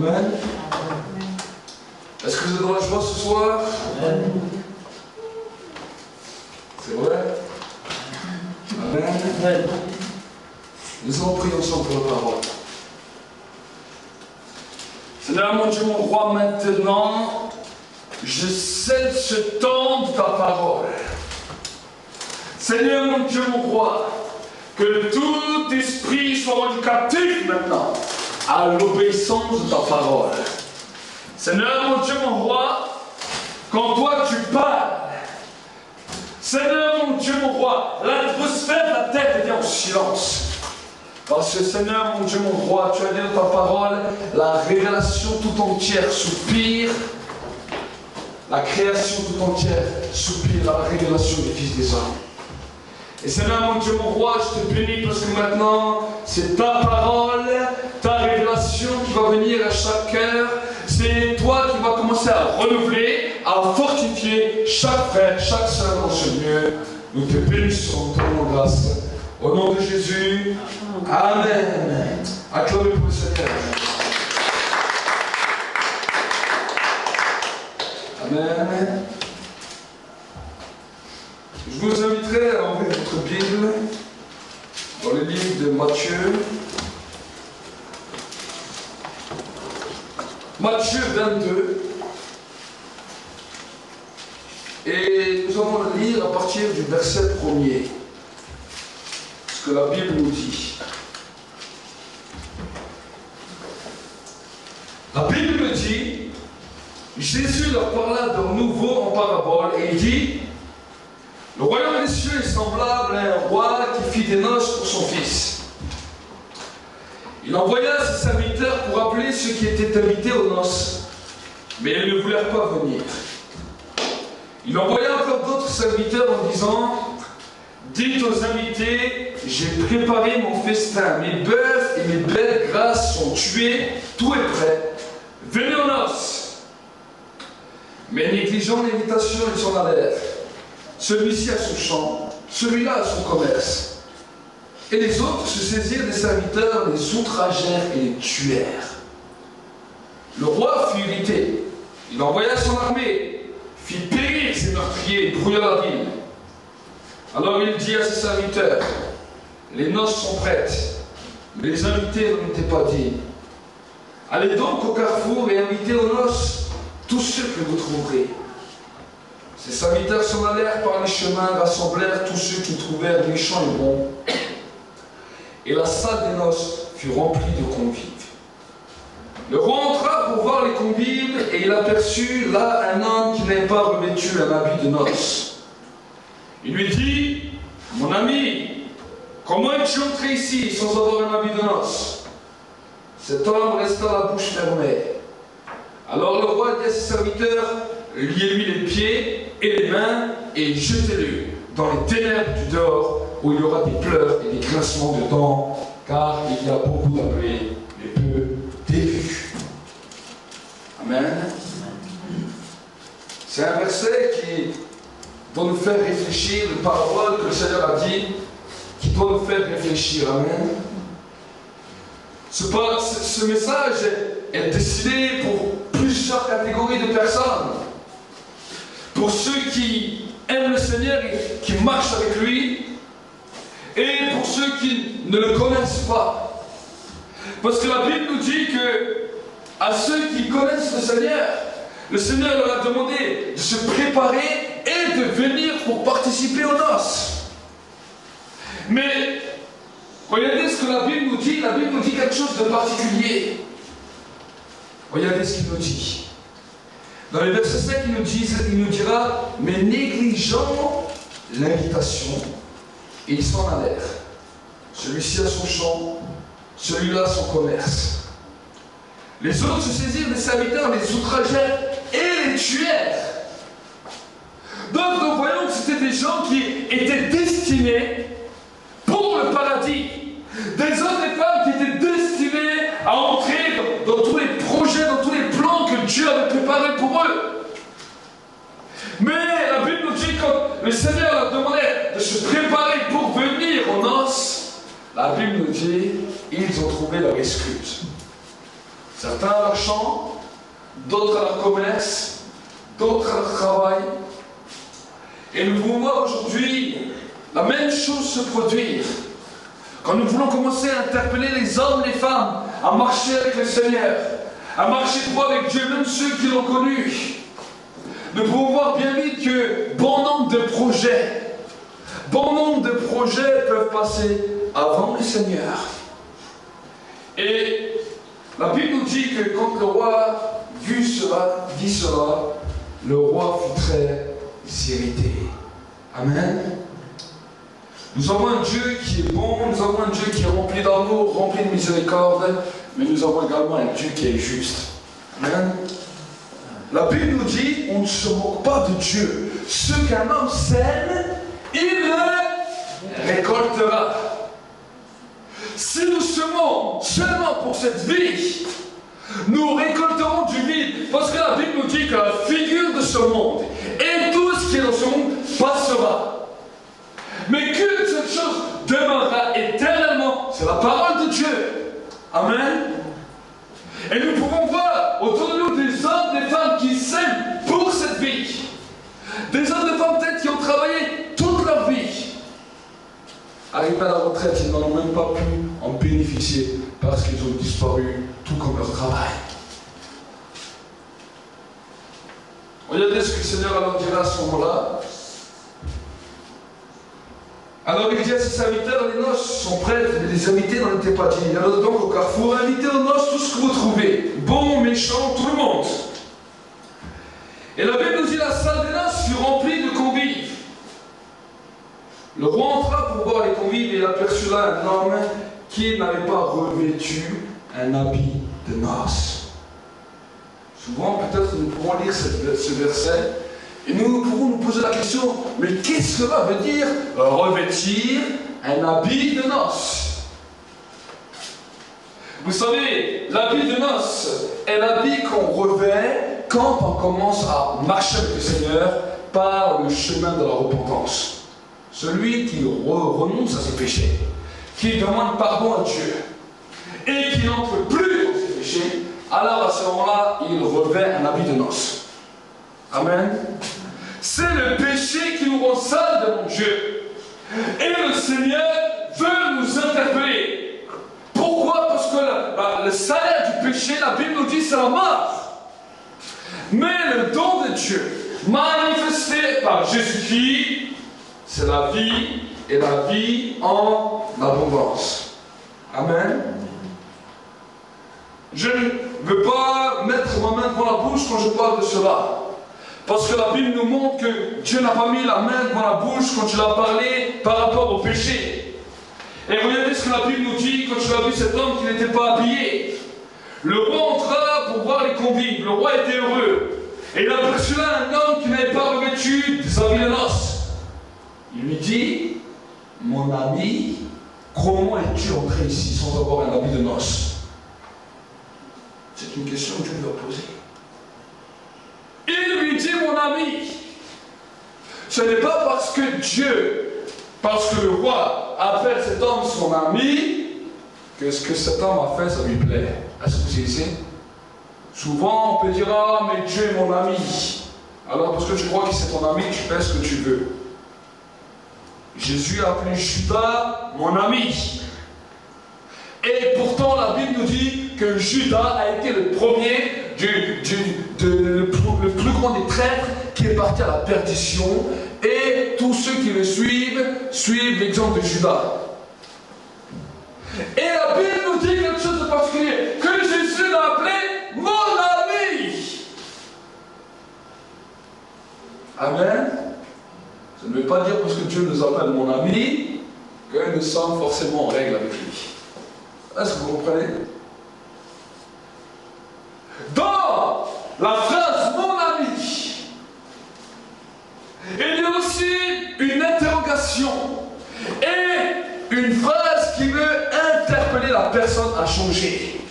Amen. Est-ce que vous êtes dans la joie ce soir? C'est vrai? Amen. Nous allons prier ensemble pour la parole. Seigneur mon Dieu, mon roi, maintenant, je scelle ce temps de ta parole. Seigneur mon Dieu, mon roi, que tout esprit soit rendu captif maintenant à l'obéissance de ta parole. Seigneur mon Dieu, mon roi, quand toi tu parles, Seigneur mon Dieu, mon roi, l'atmosphère de la terre est en silence. Parce que Seigneur mon Dieu, mon roi, tu as dit dans ta parole, la révélation tout entière soupire, la création tout entière soupire à la révélation du Fils des hommes. Et Seigneur mon Dieu, mon roi, je te bénis parce que maintenant, c'est ta parole, ta révélation qui va venir à chaque cœur. C'est toi qui vas commencer à renouveler, à fortifier chaque frère, chaque sœur dans ce lieu. Nous te bénissons, ton nom de grâce. Au nom de Jésus, Amen. Acclamez pour le Seigneur. Amen. Je vous inviterai à ouvrir votre Bible dans le livre de Matthieu. Matthieu 22. Et nous allons le lire à partir du verset 1er. Ce que la Bible nous dit. La Bible me dit, Jésus leur parla de nouveau en parabole et il dit, le royaume des cieux est semblable à un roi qui fit des noces pour son fils. Il envoya ses serviteurs pour appeler ceux qui étaient invités aux noces, mais ils ne voulurent pas venir. Il envoya encore d'autres serviteurs en disant, dites aux invités, j'ai préparé mon festin, mes bœufs et mes belles grâces sont tués, tout est prêt, venez aux noces. Mais négligeant l'invitation, ils s'en allèrent. Celui-ci a son champ, celui-là a son commerce. Et les autres se saisirent des serviteurs, les outragèrent et les tuèrent. Le roi fut irrité. Il envoya son armée, fit périr ses meurtriers et brûla la ville. Alors il dit à ses serviteurs, les noces sont prêtes, mais les invités n'en étaient pas dignes. Allez donc au carrefour et invitez aux noces tous ceux que vous trouverez. Ses serviteurs s'en allèrent par les chemins, rassemblèrent tous ceux qu'ils trouvèrent méchants et bons. Et la salle des noces fut remplie de convives. Le roi entra pour voir les convives et il aperçut là un homme qui n'avait pas revêtu un habit de noces. Il lui dit, mon ami, comment es-tu entré ici sans avoir un habit de noces? Cet homme resta la bouche fermée. Alors le roi dit à ses serviteurs, liez-lui les pieds et les mains et jetez-le dans les ténèbres du dehors où il y aura des pleurs et des grincements de dents, car il y a beaucoup d'appelés et peu d'élus. Amen. C'est un verset qui doit nous faire réfléchir, une parole que le Seigneur a dit, qui doit nous faire réfléchir. Amen. Ce message est destiné pour plusieurs catégories de personnes. Pour ceux qui aiment le Seigneur et qui marchent avec lui, et pour ceux qui ne le connaissent pas. Parce que la Bible nous dit que à ceux qui connaissent le Seigneur leur a demandé de se préparer et de venir pour participer aux noces. Mais regardez ce que la Bible nous dit. La Bible nous dit quelque chose de particulier. Regardez ce qu'il nous dit. Dans les versets 5, il nous dira, mais négligeant l'invitation, et ils s'en allèrent. Celui-ci a son champ, celui-là son commerce. Les autres se saisirent des serviteurs, les outragèrent et les tuèrent. Donc nous voyons que c'était des gens qui étaient destinés pour le paradis. Des hommes et femmes qui étaient destinés à entrer dans tous les projets, dans tous les plans que Dieu avait préparés pour eux. Mais la Bible nous dit, quand le Seigneur leur demandait de se préparer pour venir aux noces, la Bible nous dit, ils ont trouvé leur excuse. Certains à leur champ, d'autres à leur commerce, d'autres à leur travail. Et nous pouvons voir aujourd'hui la même chose se produire. Quand nous voulons commencer à interpeller les hommes, les femmes, à marcher avec le Seigneur, à marcher droit avec Dieu, même ceux qui l'ont connu, nous pouvons voir bien vite que bon nombre de projets peuvent passer avant le Seigneur. Et la Bible nous dit que quand le roi vit cela, le roi fut très irrité. Amen. Nous avons un Dieu qui est bon, nous avons un Dieu qui est rempli d'amour, rempli de miséricorde, mais nous avons également un Dieu qui est juste. Amen. La Bible nous dit, on ne se moque pas de Dieu. Ce qu'un homme sème, il le récoltera. Si nous semons seulement pour cette vie, nous récolterons du vide. Parce que la Bible nous dit que la figure de ce monde et tout ce qui est dans ce monde passera. Mais que cette chose demeurera éternellement, c'est la parole de Dieu. Amen. Et nous pouvons voir autour de nous des hommes, des femmes qui s'aiment pour cette vie. Des hommes, des femmes peut-être qui ont travaillé toute leur vie. Arrivés à la retraite, ils n'en ont même pas pu en bénéficier parce qu'ils ont disparu tout comme leur travail. Regardez ce que le Seigneur alors dira à ce moment-là. Alors il dit à ses serviteurs, les noces sont prêtes, mais les invités n'en étaient pas dignes. Alors donc au carrefour, invitez aux noces tout ce que vous trouvez, bon, méchant, tout le monde. Et la Bible nous dit, la salle des noces fut remplie de convives. Le roi entra pour voir les convives et il aperçut là un homme qui n'avait pas revêtu un habit de noces. Souvent, peut-être nous pourrons lire ce verset et nous pourrons nous poser la question, mais qu'est-ce que cela veut dire revêtir un habit de noces? Vous savez, l'habit de noces est l'habit qu'on revêt quand on commence à marcher avec le Seigneur par le chemin de la repentance. Celui qui renonce à ses péchés, qui demande pardon à Dieu et qui n'entre plus dans ses péchés, alors à ce moment-là, il revêt un habit de noces. Amen. C'est le péché qui nous rend sales devant Dieu. Et le Seigneur veut nous interpeller. Pourquoi? Parce que le salaire du péché, la Bible nous dit, c'est la mort. Mais le don de Dieu, manifesté par Jésus-Christ, c'est la vie et la vie en abondance. Amen. Je ne veux pas mettre ma main devant la bouche quand je parle de cela. Parce que la Bible nous montre que Dieu n'a pas mis la main devant la bouche quand il a parlé par rapport au péché. Et regardez ce que la Bible nous dit quand tu as vu cet homme qui n'était pas habillé. Le roi entra pour voir les convives. Le roi était heureux. Et il aperçut là un homme qui n'avait pas revêtu des habits de noces. Il lui dit, mon ami, comment es-tu entré ici sans avoir un habit de noces? C'est une question que Dieu lui a posée. Il lui dit, mon ami, ce n'est pas parce que le roi appelle cet homme son ami, que ce que cet homme a fait, ça lui plaît. Est-ce que vous saisissez? Souvent, on peut dire, ah, mais Dieu est mon ami. Alors, parce que tu crois que c'est ton ami, tu fais ce que tu veux. Jésus a appelé Judas mon ami. Et pourtant, la Bible nous dit que Judas a été le premier, le plus grand des traîtres qui est parti à la perdition. Et tous ceux qui le suivent l'exemple de Judas. Et la Bible nous dit quelque chose de particulier, que Jésus l'a appelé mon ami. Amen. Ça ne veut pas dire parce que Dieu nous appelle mon ami que nous sommes forcément en règle avec lui. Est-ce que vous comprenez? Dans la phrase mon ami, il y a aussi une interrogation et une phrase qui veut interpeller la personne à changer.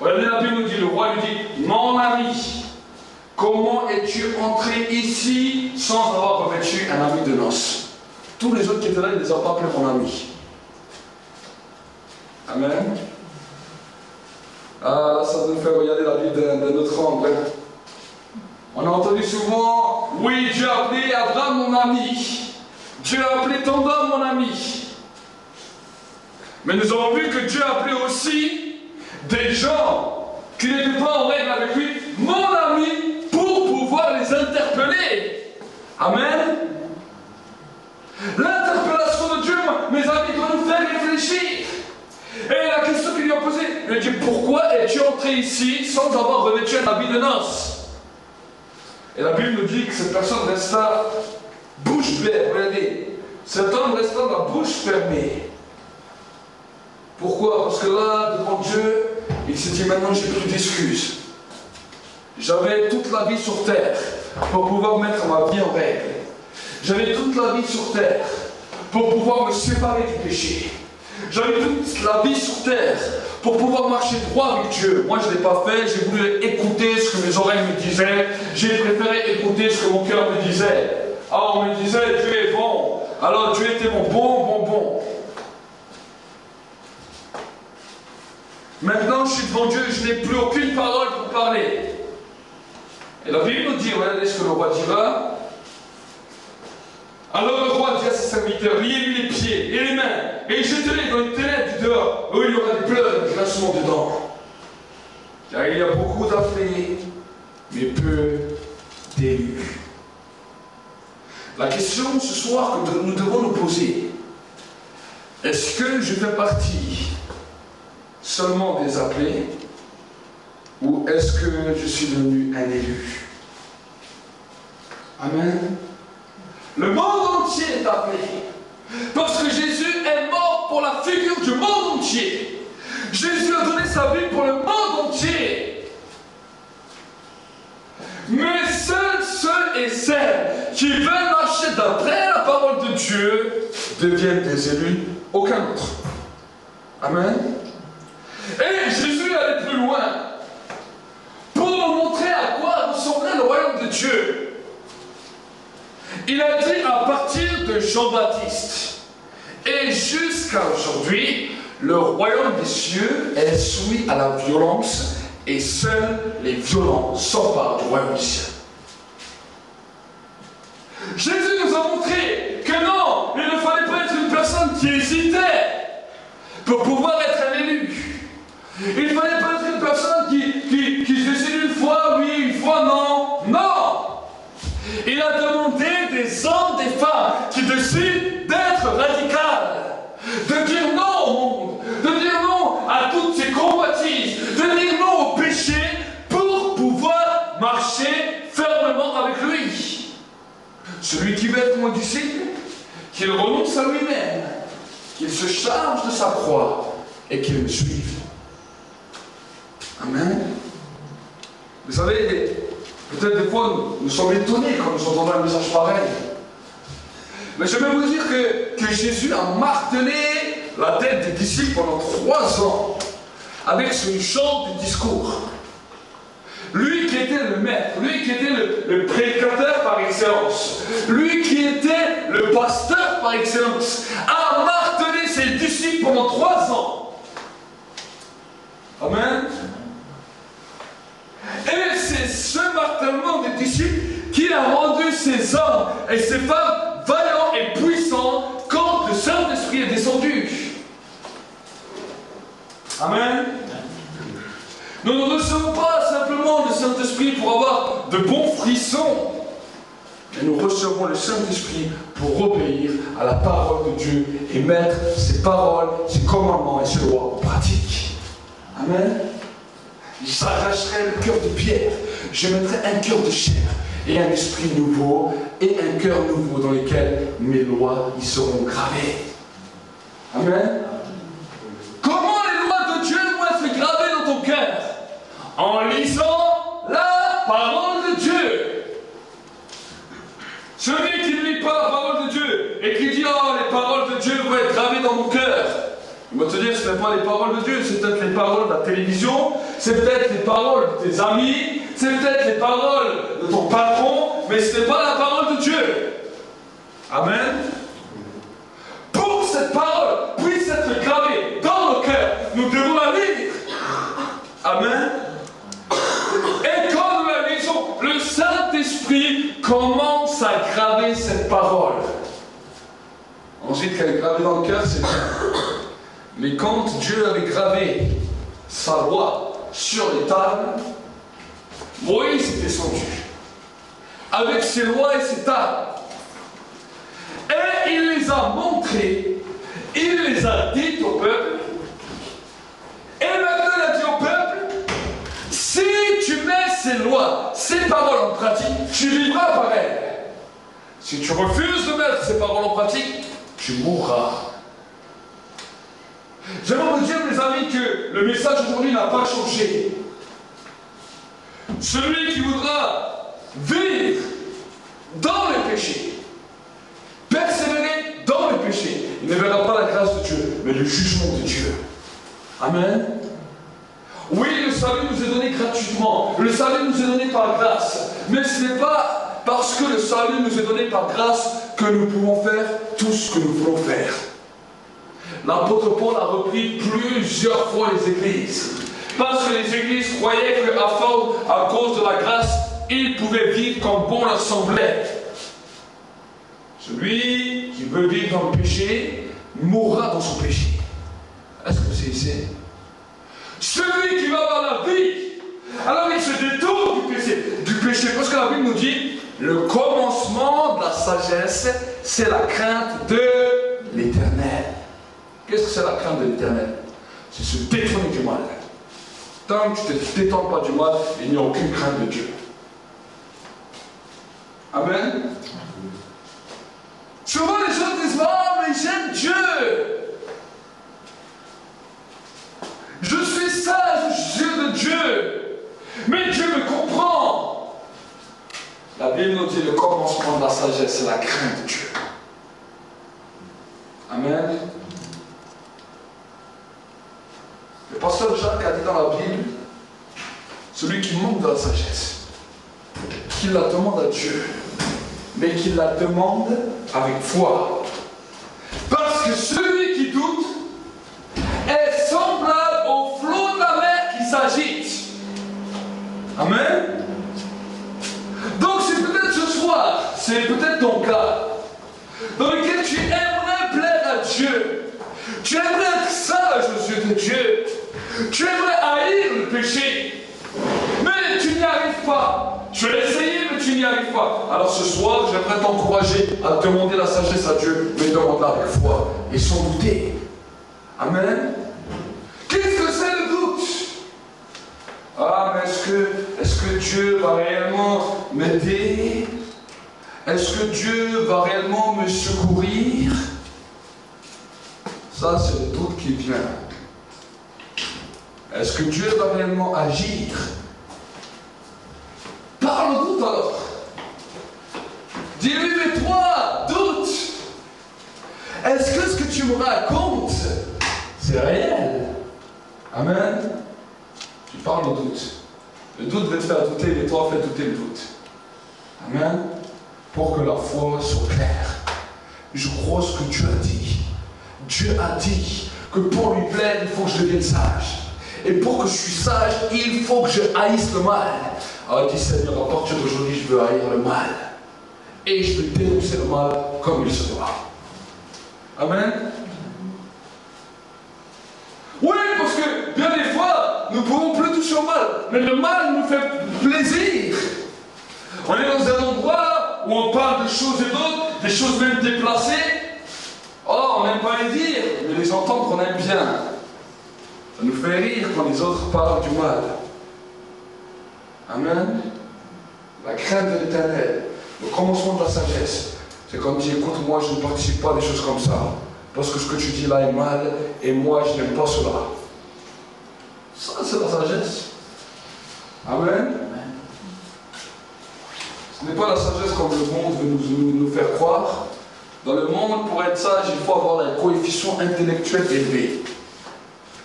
Regardez, la Bible nous dit, le roi lui dit, mon ami, comment es-tu entré ici sans avoir revêtu un habit de noces? Tous les autres qui étaient là, ils ne les ont pas appelés mon ami. Amen. Ah, là, ça nous fait regarder la Bible d'un autre angle. On a entendu souvent, oui, Dieu a appelé Abraham mon ami. Dieu a appelé ton homme mon ami. Mais nous avons vu que Dieu a appelé aussi des gens qui n'étaient pas en règle avec lui, mon ami, pour pouvoir les interpeller. Amen. L'interpellation de Dieu, mes amis, doit nous faire réfléchir. Et la question qu'il lui a posée, il lui a dit, pourquoi es-tu entré ici sans avoir revêtu un habit de noces? Et la Bible nous dit que cette personne resta bouche bée. Regardez, cet homme resta la bouche fermée. Pourquoi? Parce que là, devant Dieu, il s'est dit, maintenant j'ai plus d'excuses. J'avais toute la vie sur terre pour pouvoir mettre ma vie en règle. J'avais toute la vie sur terre pour pouvoir me séparer du péché. J'avais toute la vie sur terre pour pouvoir marcher droit avec Dieu. Moi, je ne l'ai pas fait. J'ai voulu écouter ce que mes oreilles me disaient. J'ai préféré écouter ce que mon cœur me disait. Ah, on me disait, Dieu est bon. Alors, Dieu était mon bon. Maintenant, je suis devant Dieu, je n'ai plus aucune parole pour parler. Et la Bible nous dit, regardez ce que le roi dira. Alors le roi dit à ses serviteurs, liez-lui les pieds et les mains, et jetez-les dans les ténèbres du dehors, où il y aura des pleurs et des grincements dedans. Car il y a beaucoup d'appelés, mais peu d'élus. La question ce soir que nous devons nous poser, est-ce que je fais partie seulement des appelés, ou est-ce que je suis devenu un élu? Amen. Le monde entier est appelé. Parce que Jésus est mort pour la figure du monde entier. Jésus a donné sa vie pour le monde entier. Mais seuls ceux et celles qui veulent marcher d'après la parole de Dieu deviennent des élus, aucun autre. Amen. Et Jésus allait plus loin pour nous montrer à quoi ressemblait le royaume de Dieu. Il a dit à partir de Jean-Baptiste et jusqu'à aujourd'hui, le royaume des cieux est soumis à la violence et seuls les violents s'emparent du royaume des cieux. Jésus nous a montré que non, il ne fallait pas être une personne qui hésitait pour pouvoir être un élu. Il ne fallait pas être une personne qui décide une fois oui, une fois non. Non! Il a demandé des hommes, des femmes qui décident d'être radicales, de dire non au monde, de dire non à toutes ces convoitises, de dire non au péché pour pouvoir marcher fermement avec lui. Celui qui veut être mon disciple, qu'il renonce à lui-même, qu'il se charge de sa croix et qu'il me suive. Amen. Vous savez, peut-être des fois nous sommes étonnés quand nous entendons un message pareil. Mais je vais vous dire que Jésus a martelé la tête des disciples pendant 3 ans avec ce genre de discours. Lui qui était le maître, lui qui était le prédicateur par excellence, lui qui était le pasteur par excellence, a martelé ses disciples pendant 3 ans. Amen. Et c'est ce martèlement des disciples qui a rendu ces hommes et ces femmes vaillants et puissants quand le Saint-Esprit est descendu. Amen. Nous ne recevons pas simplement le Saint-Esprit pour avoir de bons frissons, mais nous recevons le Saint-Esprit pour obéir à la parole de Dieu et mettre ses paroles, ses commandements et ses lois en pratique. Amen. J'arracherai le cœur de pierre, je mettrai un cœur de chair et un esprit nouveau et un cœur nouveau dans lequel mes lois y seront gravées. Amen. Comment les lois de Dieu vont être gravées dans ton cœur? En lisant la parole de Dieu. Celui qui ne lit pas la parole de Dieu et qui dit « Oh, les paroles de Dieu vont être gravées dans mon cœur », il va te dire, ce n'est pas les paroles de Dieu, c'est peut-être les paroles de la télévision, c'est peut-être les paroles de tes amis, c'est peut-être les paroles de ton patron, mais ce n'est pas la parole de Dieu. Amen. Pour que cette parole puisse être gravée dans nos cœurs, nous devons la lire. Amen. cette parole. Ensuite, qu'elle est gravée dans le cœur, c'est bien. Mais quand Dieu avait gravé sa loi sur les tables, Moïse était descendu avec ses lois et ses tables. Et il les a montrées, il les a dites au peuple. Et maintenant il a dit au peuple, si tu mets ces lois, ces paroles en pratique, tu vivras par elles. Si tu refuses de mettre ces paroles en pratique, tu mourras. J'aimerais vous dire, mes amis, que le message aujourd'hui n'a pas changé. Celui qui voudra vivre dans le péché, persévérer dans le péché, il ne verra pas la grâce de Dieu, mais le jugement de Dieu. Amen. Oui, le salut nous est donné gratuitement. Le salut nous est donné par grâce. Mais ce n'est pas parce que le salut nous est donné par grâce que nous pouvons faire tout ce que nous voulons faire. L'apôtre Paul a repris plusieurs fois les églises. Parce que les églises croyaient qu'à cause de la grâce, ils pouvaient vivre comme bon leur semblait. Celui qui veut vivre dans le péché mourra dans son péché. Est-ce que vous saisissez? Celui qui va avoir la vie, alors il se détourne du péché. Parce que la Bible nous dit, le commencement de la sagesse, c'est la crainte de l'Éternel. Qu'est-ce que c'est la crainte de l'Éternel? C'est se détourner du mal. Tant que tu ne te détends pas du mal, il n'y a aucune crainte de Dieu. Amen. Souvent les gens disent, oh mais j'aime Dieu. Je suis sage aux yeux de Dieu. Mais Dieu me comprend. La Bible nous dit le commencement de la sagesse, c'est la crainte de Dieu. Amen. Le pasteur Jacques a dit dans la Bible, celui qui manque de la sagesse, qu'il la demande à Dieu, mais qu'il la demande avec foi. Parce que celui qui doute est semblable au flot de la mer qui s'agite. Amen. Donc c'est peut-être ce soir, c'est peut-être ton cas, dans lequel tu aimerais plaire à Dieu. Tu aimerais être sage aux yeux de Dieu. Tu aimerais haïr le péché. Mais tu n'y arrives pas. Tu as essayé, mais tu n'y arrives pas. Alors ce soir, j'aimerais t'encourager à demander la sagesse à Dieu, mais demande-la avec foi et sans douter. Amen. Qu'est-ce que c'est le doute? Ah, mais est-ce que Dieu va réellement m'aider? Est-ce que Dieu va réellement me secourir? Ça, c'est le doute qui vient. Est-ce que Dieu va réellement agir? Parle au doute alors. Dis-lui, mais toi, doute. Est-ce que ce que tu me racontes, c'est réel? Amen. Tu parles au doute. Le doute va te faire douter, mais toi, fais douter le doute. Amen. Pour que la foi soit claire. Je crois ce que Dieu a dit. Dieu a dit que pour lui plaire, il faut que je devienne sage. Et pour que je suis sage, il faut que je haïsse le mal. Alors il dit, Seigneur, à partir d'aujourd'hui, je veux haïr le mal. Et je veux dénoncer le mal comme il se doit. Amen. Oui, parce que bien des fois, nous ne pouvons plus toucher au mal. Mais le mal nous fait plaisir. On est dans un endroit où on parle de choses et d'autres, des choses même déplacées. Oh, on n'aime pas les dire, mais les entendre, on aime bien. Ça nous fait rire quand les autres parlent du mal. Amen. La crainte de l'Éternel, le commencement de la sagesse, c'est comme dire, écoute, moi je ne participe pas à des choses comme ça, parce que ce que tu dis là est mal, et moi je n'aime pas cela. Ça, c'est la sagesse. Amen. Ce n'est pas la sagesse comme le monde veut nous faire croire. Dans le monde, pour être sage, il faut avoir un coefficient intellectuel élevé.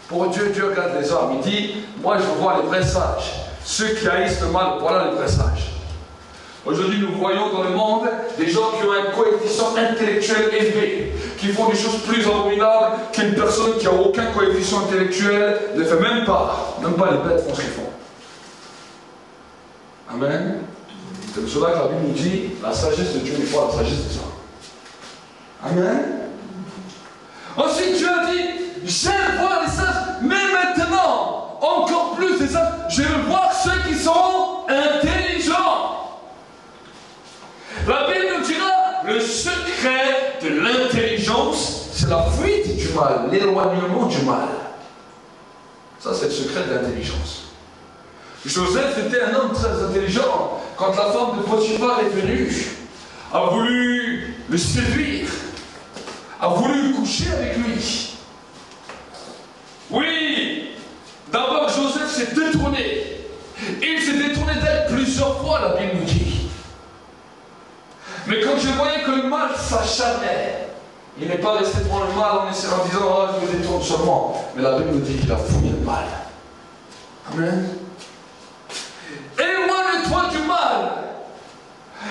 Pour Dieu, Dieu regarde les hommes. Il dit, moi je vois les vrais sages. Ceux qui haïssent le mal, voilà les vrais sages. Aujourd'hui, nous voyons dans le monde des gens qui ont un coefficient intellectuel élevé, qui font des choses plus abominables qu'une personne qui n'a aucun coefficient intellectuel ne fait même pas. Même pas les bêtes font ce qu'ils font. Amen. C'est pour cela que la Bible nous dit, la sagesse de Dieu n'est pas la sagesse des hommes. Amen. Ensuite, Dieu a dit, j'aime voir les sages, mais maintenant, encore plus les sages, je veux voir ceux qui sont intelligents. La Bible nous dira, le secret de l'intelligence, c'est la fuite du mal, l'éloignement du mal. Ça, c'est le secret de l'intelligence. Joseph était un homme très intelligent. Quand la femme de Potiphar est venue, a voulu le séduire, a voulu coucher avec lui. Oui, d'abord Joseph s'est détourné. Il s'est détourné d'elle plusieurs fois, la Bible nous dit. Mais quand je voyais que le mal s'acharnait, il n'est pas resté devant le mal en disant, oh, je me détourne seulement. Mais la Bible nous dit qu'il a fouillé le mal. Amen. Éloigne-toi du mal.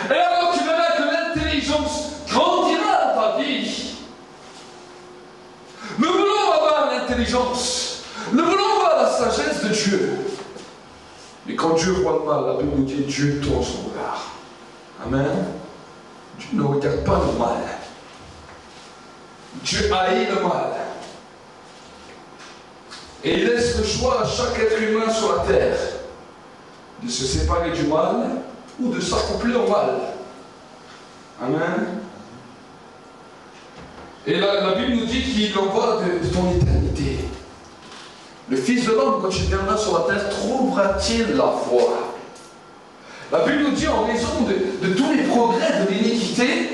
Et alors tu verras que l'intelligence grandira dans ta vie. Nous voulons avoir l'intelligence. Nous voulons avoir la sagesse de Dieu. Mais quand Dieu voit le mal, la Bible nous dit Dieu tourne son regard. Amen. Dieu ne regarde pas le mal. Dieu haït le mal. Et il laisse le choix à chaque être humain sur la terre de se séparer du mal ou de s'accomplir au mal. Amen. Et la Bible nous dit qu'il en va de ton éternité. Le Fils de l'homme, quand il viendra sur la terre, trouvera-t-il la foi? La Bible nous dit, en raison de tous les progrès de l'iniquité,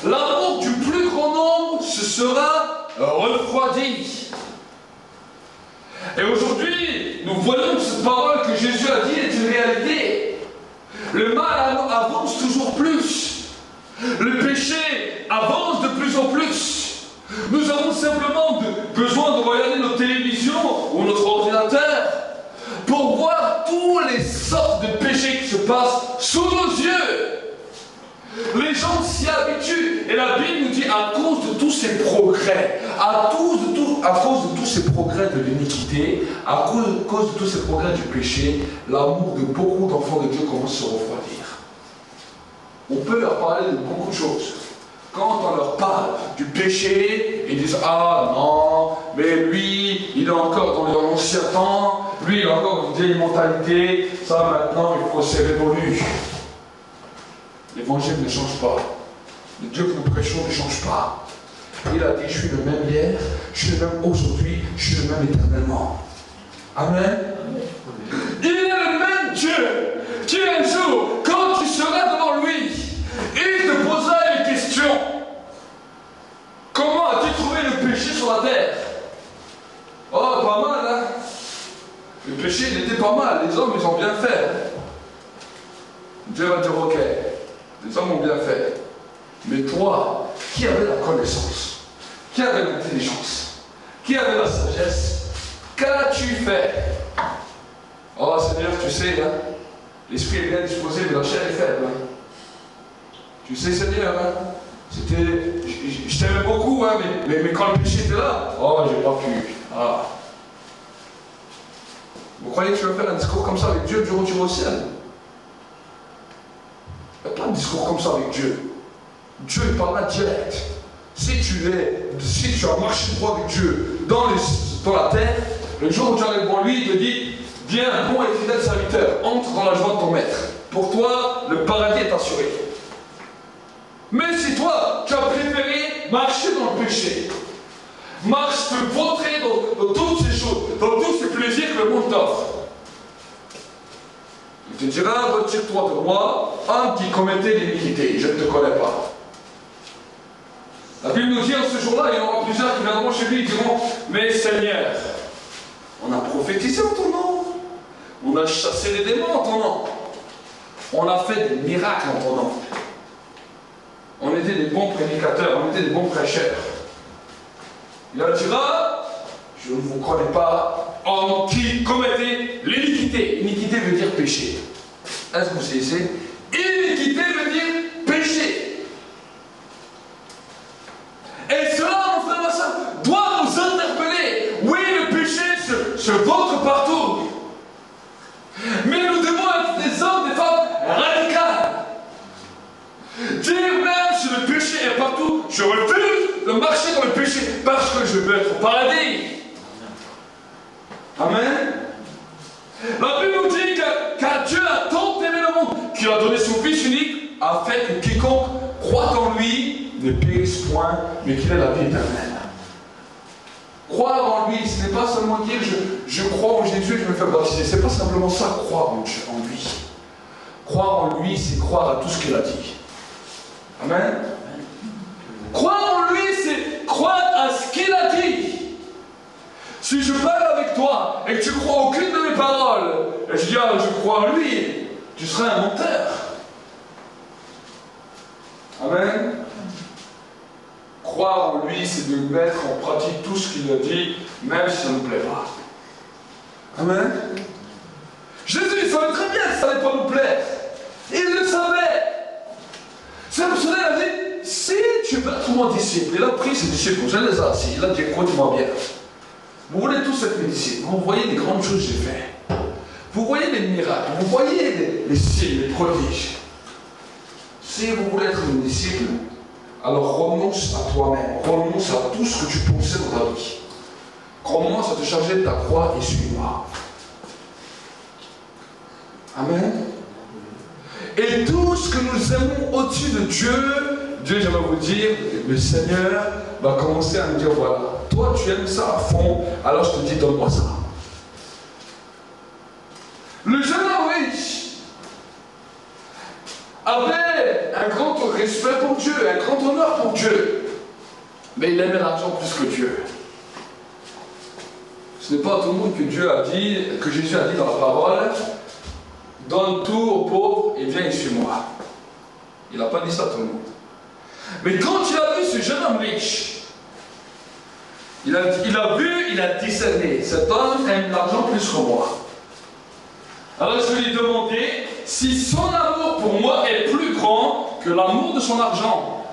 l'amour du plus grand nombre se sera refroidi. Et aujourd'hui, nous voyons que cette parole que Jésus a dit est une réalité. Le mal avance toujours plus. Le péché avance de plus en plus. Nous avons simplement besoin de regarder notre télévision ou notre ordinateur pour voir toutes les sortes de péchés qui se passent sous nos yeux. Les gens s'y habituent. Et la Bible nous dit, à cause de tous ces progrès, à cause de tous ces progrès de l'iniquité, à cause de tous ces progrès du péché, l'amour de beaucoup d'enfants de Dieu commence à se refroidir. On peut leur parler de beaucoup de choses. Quand on leur parle du péché, ils disent, ah non, mais lui, il est encore dans l'ancien temps, lui, il a encore une vieille mentalité, ça maintenant, il faut se révolu. L'évangile ne change pas. Le Dieu que nous prêchons ne change pas. Il a dit, je suis le même hier, je suis le même aujourd'hui, je suis le même éternellement. Amen. Il est le même Dieu qui un jour, quand tu seras devant lui, il te posera une question. Comment as-tu trouvé le péché sur la terre? Oh, pas mal, hein? Le péché, il était pas mal. Les hommes, ils ont bien fait. Dieu va dire, ok. Les hommes ont bien fait. Mais toi, qui avait la connaissance? Qui avait l'intelligence? Qui avait la sagesse? Qu'as-tu fait? Oh Seigneur, tu sais, hein, l'esprit est bien disposé, mais la chair est faible. Hein. Tu sais, Seigneur, hein, je t'aimais beaucoup, hein, mais quand le péché était là, oh, j'ai pas pu. Ah. Vous croyez que tu vas faire un discours comme ça avec Dieu du jour où tu vas au ciel? Il n'y a pas de discours comme ça avec Dieu. Dieu il parle là direct. Si tu as marché droit avec Dieu dans la terre, le jour où tu arrives devant lui, il te dit, viens, bon et fidèle serviteur, entre dans la joie de ton maître. Pour toi, le paradis est assuré. Mais si toi, tu as préféré marcher dans le péché, te vautrer dans toutes ces choses, dans tous ces plaisirs que le monde t'offre, il te dira, retire-toi de moi, homme qui commettait l'iniquité, je ne te connais pas. La Bible nous dit en ce jour-là, il y en aura plusieurs qui viendront chez lui et diront, mais Seigneur, on a prophétisé en ton nom, on a chassé les démons en ton nom, on a fait des miracles en ton nom. On était des bons prédicateurs, on était des bons prêcheurs. Il leur dira, je ne vous connais pas, homme qui commettait l'iniquité. Iniquité veut dire péché. Est-ce que vous savez? Iniquité veut dire péché. Et cela, mon frère, ma soeur, doit nous interpeller. Oui, le péché se vautre partout. Mais nous devons être des hommes, des femmes radicales. Dire même si le péché est partout, je peux être au paradis. Amen. La Bible nous dit que car Dieu a tant aimé le monde qu'il a donné son Fils unique afin que quiconque croit en lui ne périsse point, mais qu'il ait la vie éternelle. Croire en lui, ce n'est pas seulement dire je crois en Jésus et je me fais baptiser. Ce n'est pas simplement ça, croire en lui. Croire en lui, c'est croire à tout ce qu'il a dit. Amen. Croire en lui, c'est croire à ce qu'il a dit. Si je parle avec toi et que tu crois aucune de mes paroles, et je dis ah, je crois en lui, tu seras un menteur. Amen. Croire en lui, c'est de mettre en pratique tout ce qu'il a dit, même si ça ne nous plaît pas. Amen. Jésus, il savait très bien que ça n'allait pas nous plaire. Il le savait. C'est pour cela qu'il a dit, si tu veux être mon disciple, il a pris ses disciples, je les ai assis, il a dit, écoute-moi bien. Vous voulez tous être mes disciples, vous voyez les grandes choses que j'ai faites. Vous voyez les miracles, vous voyez les signes, les prodiges. Si vous voulez être mes disciples, alors renonce à toi-même, renonce à tout ce que tu pensais dans ta vie. Commence à te charger de ta croix et suis-moi. Amen. Et tout ce que nous aimons au-dessus de Dieu, j'aimerais vous dire, le Seigneur va commencer à nous dire, voilà, toi tu aimes ça à fond, alors je te dis, donne-moi ça. Le jeune homme riche avait un grand respect pour Dieu, un grand honneur pour Dieu, mais il aimait l'argent plus que Dieu. Ce n'est pas à tout le monde que Dieu a dit, que Jésus a dit dans la parole, donne tout aux pauvres et viens et suis-moi. Il n'a pas dit ça à tout le monde. Mais quand il a vu ce jeune homme riche, il a vu, il a discerné, cet homme aime l'argent plus que moi. Alors je lui ai demandé si son amour pour moi est plus grand que l'amour de son argent.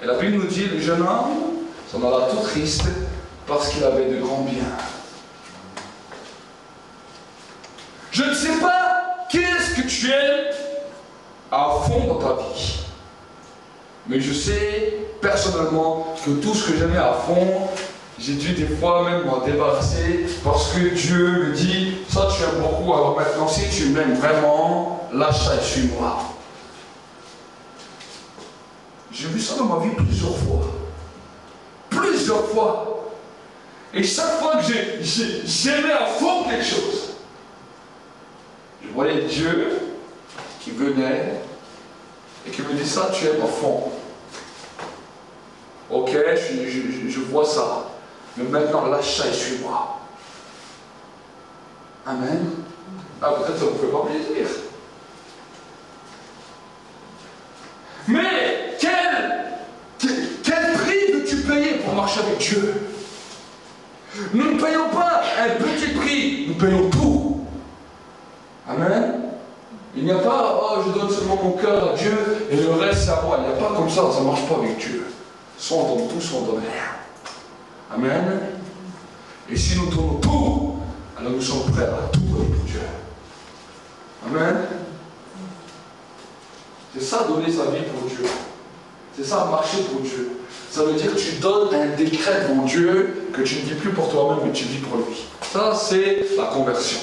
Et la Bible nous dit, le jeune homme s'en alla tout triste parce qu'il avait de grands biens. Je ne sais pas qu'est-ce que tu aimes à fond dans ta vie. Mais je sais personnellement que tout ce que j'aimais à fond, j'ai dû des fois même m'en débarrasser parce que Dieu me dit, ça tu aimes beaucoup, alors maintenant si tu m'aimes vraiment, lâche-ça et suis-moi. J'ai vu ça dans ma vie plusieurs fois. Plusieurs fois. Et chaque fois que j'aimais à fond quelque chose, je voyais Dieu qui venait et qui me dit ça, tu aimes à fond. Ok, je vois ça. Mais maintenant, lâche ça et suis-moi. Amen. Ah, peut-être ça ne vous fait pas plaisir. Mais quel prix veux-tu payer pour marcher avec Dieu? Nous ne payons pas un petit prix, nous payons tout. Amen. Il n'y a pas, oh, je donne seulement mon cœur à Dieu et le reste c'est à moi. Il n'y a pas comme ça ne marche pas avec Dieu. Soit on donne tout, soit on donne rien. Amen. Et si nous donnons tout, alors nous sommes prêts à tout donner pour Dieu. Amen. C'est ça donner sa vie pour Dieu. C'est ça marcher pour Dieu. Ça veut dire que tu donnes un décret devant Dieu que tu ne vis plus pour toi-même, mais tu vis pour lui. Ça, c'est la conversion.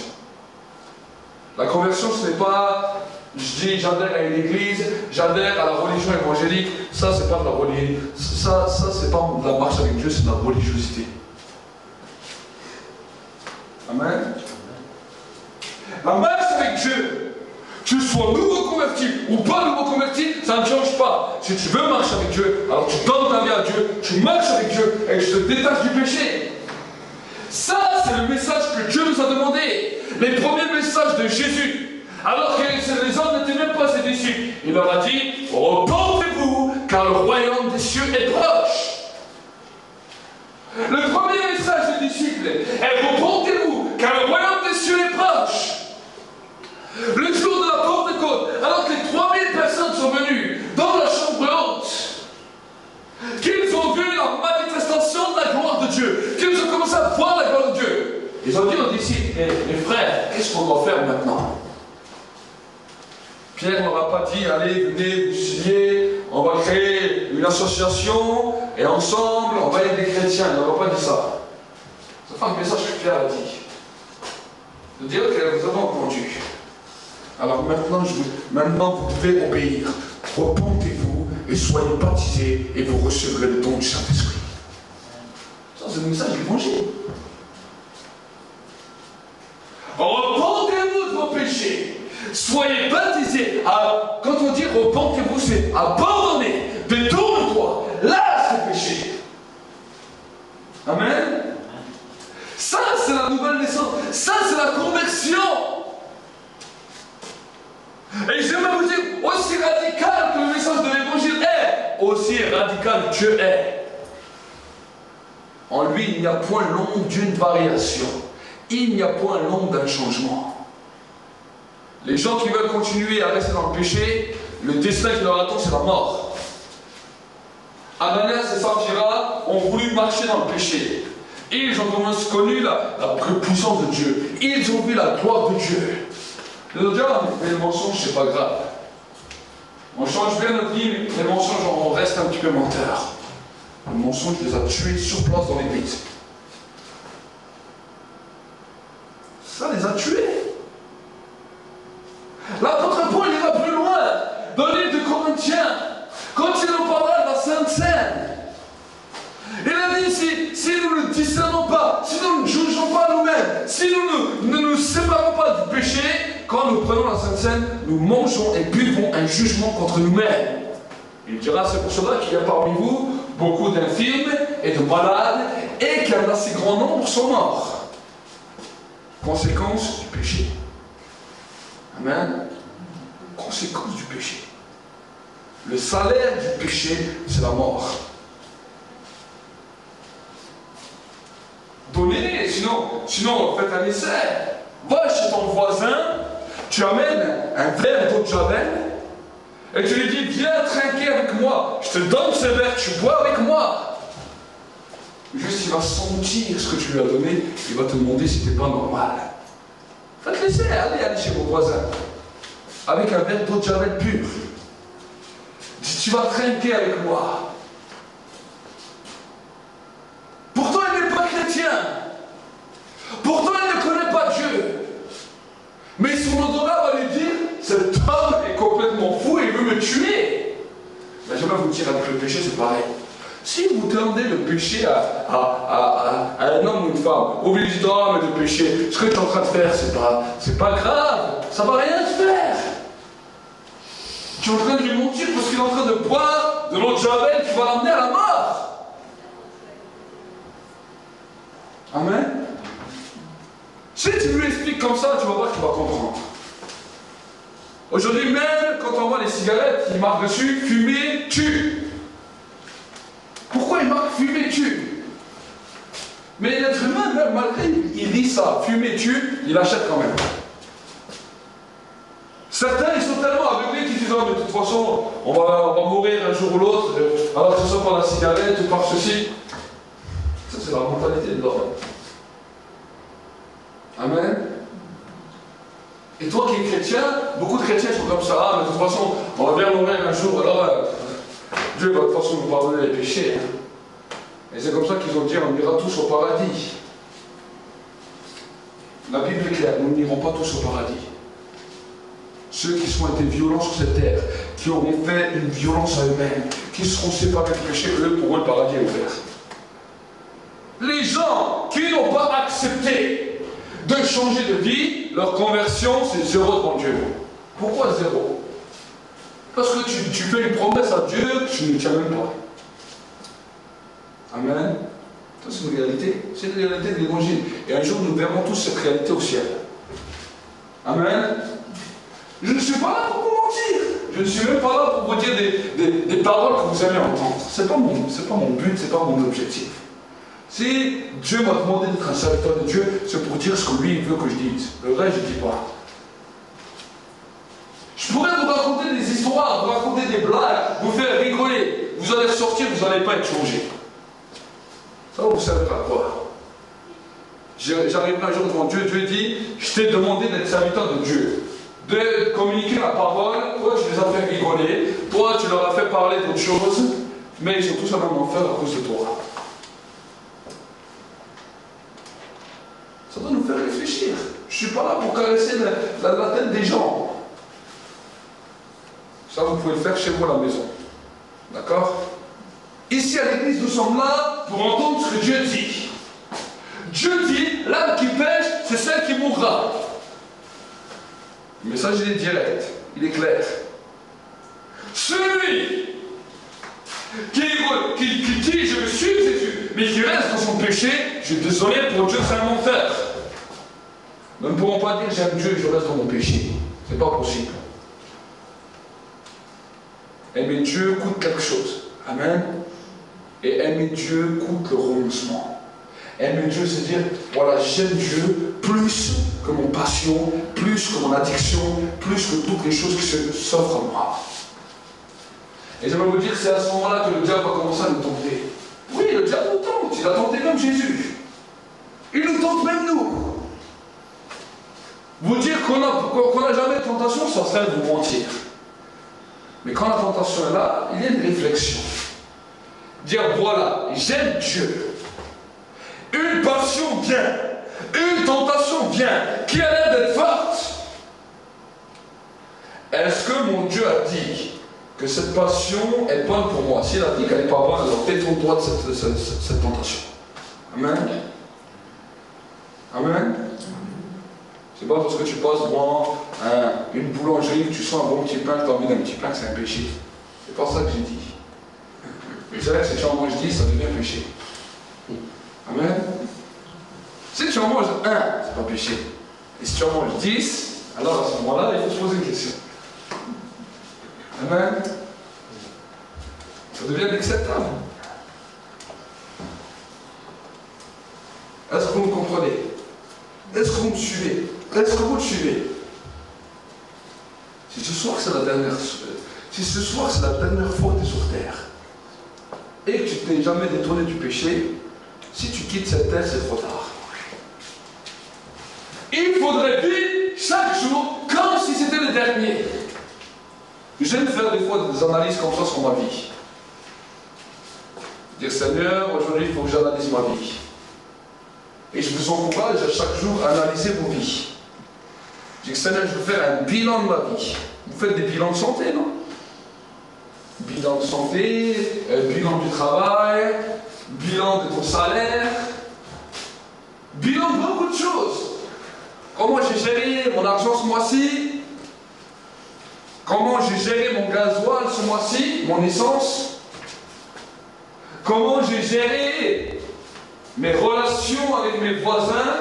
La conversion, ce n'est pas, je dis, j'adhère à une église, j'adhère à la religion évangélique. Ça, c'est pas de la religion. Ça c'est pas de la marche avec Dieu, c'est de la religiosité. Amen. La marche avec Dieu, que tu sois nouveau converti ou pas nouveau converti, ça ne change pas. Si tu veux marcher avec Dieu, alors tu donnes ta vie à Dieu, tu marches avec Dieu et tu te détaches du péché. Ça, c'est le message que Dieu nous a demandé. Les premiers messages de Jésus, alors que les hommes n'étaient même pas ses disciples, il leur a dit, repentez-vous, car le royaume des cieux est proche. Le premier message des disciples est, repentez-vous, car le royaume des cieux est proche. Le jour de la Pentecôte, alors que les 3000 personnes sont venues dans la chambre haute, qu'ils ont vu la manifestation de la gloire de Dieu, qu'ils ont commencé à voir la gloire de Dieu, ils ont dit aux disciples, mes frères, qu'est-ce qu'on doit faire maintenant? Pierre n'aura pas dit, allez, venez, vous signer, on va créer une association et ensemble, on va être des chrétiens. Il n'aura pas dit ça. Ça fait un message que Pierre a dit. De dire que vous avez entendu. Alors maintenant, vous pouvez obéir. Repentez-vous et soyez baptisés et vous recevrez le don du Saint-Esprit. Ça, c'est le message de l'Évangile. Repentez-vous de vos péchés. Soyez baptisés. Quand on dit repentez-vous, c'est abandonner. Détourne-toi. Lâche tes péchés. Amen. Ça, c'est la nouvelle naissance. Ça, c'est la conversion. Et j'aimerais vous dire, aussi radical que le message de l'Évangile est, aussi radical Dieu est. En lui, il n'y a point l'ombre d'une variation. Il n'y a point l'ombre d'un changement. Les gens qui veulent continuer à rester dans le péché, le destin qui leur attend, c'est la mort. Ananias et Saphira ont voulu marcher dans le péché. Ils ont connu la puissance de Dieu. Ils ont vu la gloire de Dieu. Ils ont dit, mais le mensonge, c'est pas grave. On change bien notre vie, mais les mensonges, on reste un petit peu menteur. Le mensonge les a tués sur place dans l'église. Ça les a tués. L'apôtre Paul ira plus loin. Dans le livre de Corinthiens, quand il nous parlera de la Sainte Seine, il a dit, si nous ne discernons pas, si nous ne jugeons pas nous-mêmes, si nous ne nous séparons pas du péché, quand nous prenons la Sainte Seine, nous mangeons et buvons un jugement contre nous-mêmes. Il dira, c'est pour cela qu'il y a parmi vous beaucoup d'infirmes et de malades, et qu'un assez grand nombre sont morts. Conséquence du péché. Amen. Conséquence du péché. Le salaire du péché, c'est la mort. Donnez, sinon faites un essai. Va chez ton voisin, tu amènes un verre d'eau de Javel et tu lui dis, viens trinquer avec moi. Je te donne ce verre, tu bois avec moi. Juste, il va sentir ce que tu lui as donné, il va te demander si t'es pas normal. Faites l'essai, allez chez vos voisins. Avec un verre d'eau de Javel pur. Dis, tu vas trinquer avec moi. Pourtant, il n'est pas chrétien. Pourtant, il ne connaît pas Dieu. Mais son odorat va lui dire, cet homme est complètement fou et il veut me tuer. Ben, je vais vous dire, avec le péché, c'est pareil. Si vous tendez le péché à un homme ou une femme, vous lui dites, oh, mais le péché, ce que tu es en train de faire, c'est pas grave, ça va rien te faire. Tu es en train de lui mentir parce qu'il est en train de boire de l'eau de Javel qui va l'emmener à la mort. Amen. Si tu lui expliques comme ça, tu vas voir qu'il va comprendre. Aujourd'hui même, quand on voit les cigarettes, il marque dessus, fumer, tue. Pourquoi il marque fumer, tue? Mais l'être humain, même malgré, il dit ça, fumer, tue, il achète quand même. Certains, ils sont tellement aveuglés qu'ils disent, oh, mais de toute façon, on va mourir un jour ou l'autre, alors que ce soit par la cigarette ou par ceci. Ça, c'est la mentalité de l'homme. Amen. Et toi qui es chrétien, beaucoup de chrétiens sont comme ça, ah, mais de toute façon, on va bien mourir un jour, alors Dieu va de toute façon nous pardonner les péchés. Hein. Et c'est comme ça qu'ils ont dit, on ira tous au paradis. La Bible est claire, nous n'irons pas tous au paradis. Ceux qui ont été violents sur cette terre, qui auront fait une violence à eux-mêmes, qui seront séparés du péché, eux pourront le paradis ouvert. Les gens qui n'ont pas accepté de changer de vie, leur conversion, c'est zéro devant Dieu. Pourquoi zéro? Parce que tu fais une promesse à Dieu que tu ne tiens même pas. Amen. Ça, c'est une réalité. C'est une réalité de l'Évangile. Et un jour, nous verrons tous cette réalité au ciel. Amen. Je ne suis pas là pour vous mentir. Je ne suis même pas là pour vous dire des paroles que vous allez entendre. Ce n'est pas mon but, ce n'est pas mon objectif. Si Dieu m'a demandé d'être un serviteur de Dieu, c'est pour dire ce que lui veut que je dise. Le reste, je ne dis pas. Je pourrais vous raconter des histoires, vous raconter des blagues, vous faire rigoler. Vous allez ressortir, vous n'allez pas être changé. Ça, vous savez pas quoi. J'arriverai un jour devant Dieu, Dieu dit, je t'ai demandé d'être serviteur de Dieu. de communiquer la parole. Toi, tu les as fait rigoler. Toi, tu leur as fait parler d'autres choses. Mais ils sont tous en enfer à cause de toi. Ça doit nous faire réfléchir. Je ne suis pas là pour caresser la tête des gens. Ça, vous pouvez le faire chez vous à la maison. D'accord? Ici à l'église, nous sommes là pour entendre ce que Dieu dit. Dieu dit, l'âme qui pêche, c'est celle qui mourra. Le message, il est direct, il est clair. Celui qui dit, je me suis Jésus, mais qui reste dans son péché, je suis désolé pour Dieu, c'est un menteur. Nous ne pourrons pas dire, j'aime Dieu et je reste dans mon péché. C'est pas possible. Aimer Dieu coûte quelque chose. Amen. Et aimer Dieu coûte le renoncement. Aimer Dieu, c'est dire, voilà, j'aime Dieu plus que mon passion, plus que mon addiction, plus que toutes les choses qui s'offrent à moi. Et j'aimerais vous dire, c'est à ce moment-là que le diable va commencer à nous tenter. Oui, le diable nous tente, il a tenté même Jésus. Il nous tente même nous. Vous dire qu'on n'a jamais de tentation, ça serait de vous mentir. Mais quand la tentation est là, il y a une réflexion. Dire, voilà, j'aime Dieu. Une passion vient, une tentation vient, qui a l'air d'être forte. Est-ce que mon Dieu a dit que cette passion est bonne pour moi? S'il a dit qu'elle n'est pas bonne, alors détourne-toi de cette tentation. Amen. Amen. C'est pas parce que tu passes devant une boulangerie que tu sens un bon petit pain, que tu as envie d'un petit pain, que c'est un péché. C'est pas ça que j'ai dit. C'est vrai que si tu en manges 10, ça devient péché. Amen. Si tu en manges un, c'est pas péché. Et si tu en manges 10, alors à ce moment-là, il faut se poser une question. Amen. Ça devient acceptable. Est-ce que vous me comprenez? Est-ce que vous me suivez? Est-ce que vous le suivez? Si ce soir c'est la dernière fois que tu es sur terre et que tu t'es jamais détourné du péché, si tu quittes cette terre, c'est trop tard. Il faudrait vivre chaque jour comme si c'était le dernier. J'aime faire des fois des analyses comme ça sur ma vie. Dire Seigneur, aujourd'hui il faut que j'analyse ma vie. Et je vous encourage à chaque jour à analyser vos vies. Je dis Seigneur, je veux faire un bilan de ma vie. Vous faites des bilans de santé, non? Bilan de santé, bilan du travail, bilan de ton salaire, bilan de beaucoup de choses. Comment j'ai géré mon argent ce mois-ci? Comment j'ai géré mon gasoil ce mois-ci, mon essence? Comment j'ai géré mes relations avec mes voisins?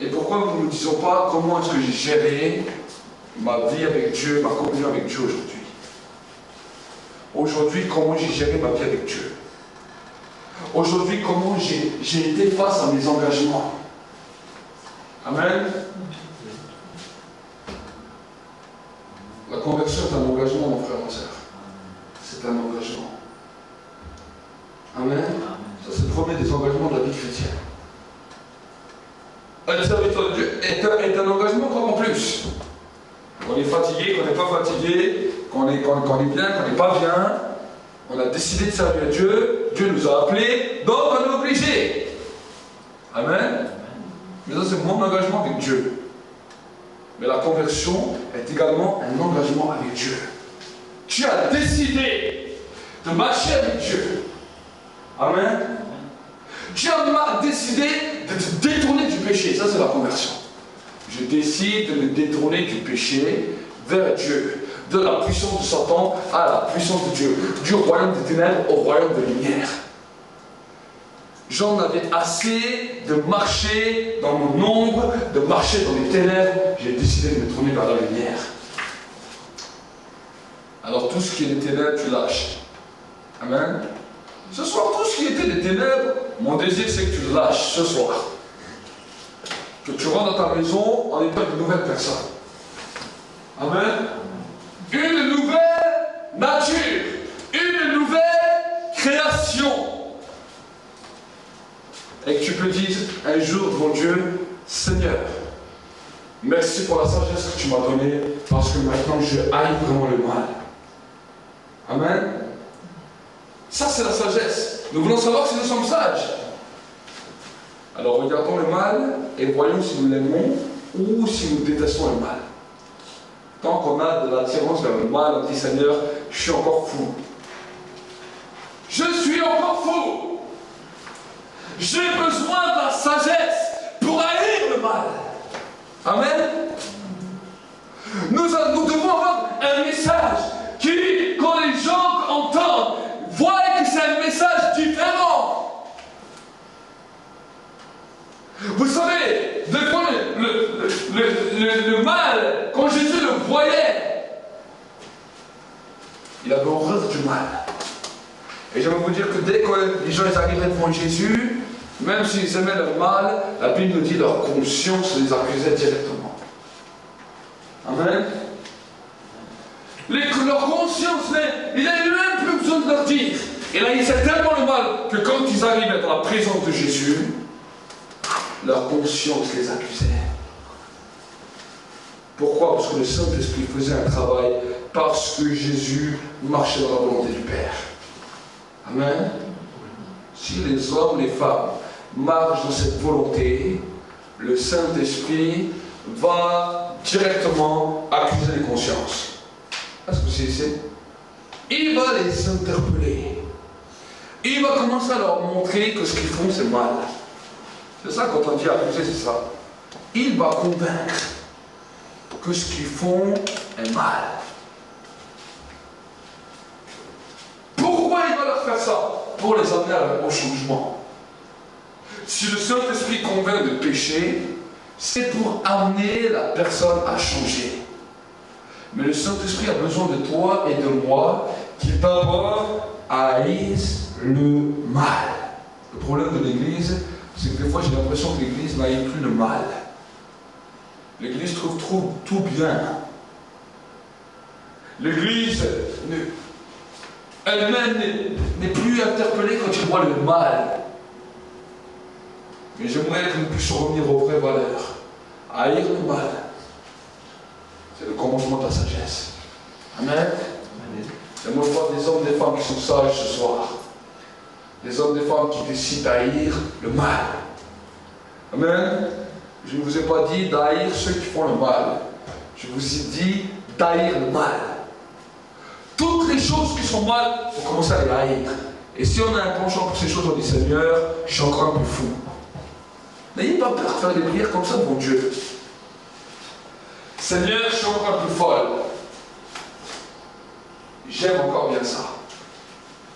Et pourquoi nous ne nous disons pas comment est-ce que j'ai géré ma vie avec Dieu, ma communion avec Dieu aujourd'hui? Aujourd'hui, comment j'ai géré ma vie avec Dieu? Aujourd'hui, comment j'ai été face à mes engagements? Amen. La conversion est un engagement, mon frère, mon soeur. C'est un engagement. Amen. Ça, c'est le premier des engagements de la vie chrétienne. Le serviteur de Dieu est un engagement comme en plus. Qu'on est fatigué, qu'on n'est pas fatigué, qu'on est bien, qu'on n'est pas bien, on a décidé de servir Dieu, Dieu nous a appelés, donc on est obligé. Amen. Mais ça, c'est mon engagement avec Dieu. Mais la conversion est également un engagement avec Dieu. Tu as décidé de marcher avec Dieu. Amen. Tu as décidé de te détourner du péché. Ça, c'est la conversion. Je décide de me détourner du péché vers Dieu. De la puissance de Satan à la puissance de Dieu. Du royaume des ténèbres au royaume de lumière. J'en avais assez de marcher dans mon ombre, de marcher dans les ténèbres. J'ai décidé de me tourner vers la lumière. Alors tout ce qui est des ténèbres, tu lâches. Amen. Ce soir, tout ce qui était des ténèbres, mon désir c'est que tu lâches ce soir. Que tu rentres dans ta maison en étant une nouvelle personne. Amen. Une nouvelle nature. Une nouvelle création. Et que tu peux dire un jour devant Dieu, Seigneur, Merci pour la sagesse que tu m'as donnée, parce que maintenant je haïs vraiment le mal. Amen. Ça, c'est la sagesse. Nous voulons savoir si nous sommes sages. Alors regardons le mal et voyons si nous l'aimons ou si nous détestons le mal. Tant qu'on a de l'attirance vers le mal, on dit Seigneur, je suis encore fou. Je suis encore fou. J'ai besoin de la sagesse pour haïr le mal. Amen. Nous devons avoir un message qui, quand les gens entendent, voient que c'est un message différent. Vous savez, des fois, le mal, quand Jésus le voyait, il avait horreur du mal. Et j'aimerais vous dire que dès que les gens arrivaient devant Jésus, même s'ils aimaient le mal, la Bible nous dit leur conscience les accusait directement. Amen. Leur conscience, il n'avait même plus besoin de leur dire. Et là, ils sait tellement le mal que quand ils arrivaient dans la présence de Jésus, leur conscience les accusait. Pourquoi? Parce que le Saint-Esprit faisait un travail, parce que Jésus marchait dans la volonté du Père. Amen. Si les hommes, les femmes marchent dans cette volonté, le Saint-Esprit va directement accuser les consciences. Est-ce que vous saisissez? Il va les interpeller. Il va commencer à leur montrer que ce qu'ils font, c'est mal. C'est ça quand on dit accuser, c'est ça. Il va convaincre que ce qu'ils font est mal. Pourquoi il va leur faire ça? Pour les amener au changement. Si le Saint-Esprit convainc de péché, c'est pour amener la personne à changer. Mais le Saint-Esprit a besoin de toi et de moi qui d'abord haïssent le mal. Le problème de l'Église, c'est que des fois j'ai l'impression que l'Église n'haït plus le mal. L'Église trouve tout bien. L'Église elle-même n'est plus interpellée quand il voit le mal. Mais j'aimerais que nous puissions revenir aux vraies valeurs. Haïr le mal, c'est le commandement de la sagesse. Amen. J'aimerais voir des hommes et des femmes qui sont sages ce soir. Des hommes et des femmes qui décident d'haïr le mal. Amen. Je ne vous ai pas dit d'haïr ceux qui font le mal. Je vous ai dit d'haïr le mal. Toutes les choses qui sont mal, il faut commencer à les haïr. Et si on a un penchant pour ces choses, on dit Seigneur, je suis encore un peu fou. N'ayez pas peur de faire des prières comme ça devant Dieu. Seigneur, je suis encore un peu folle. J'aime encore bien ça.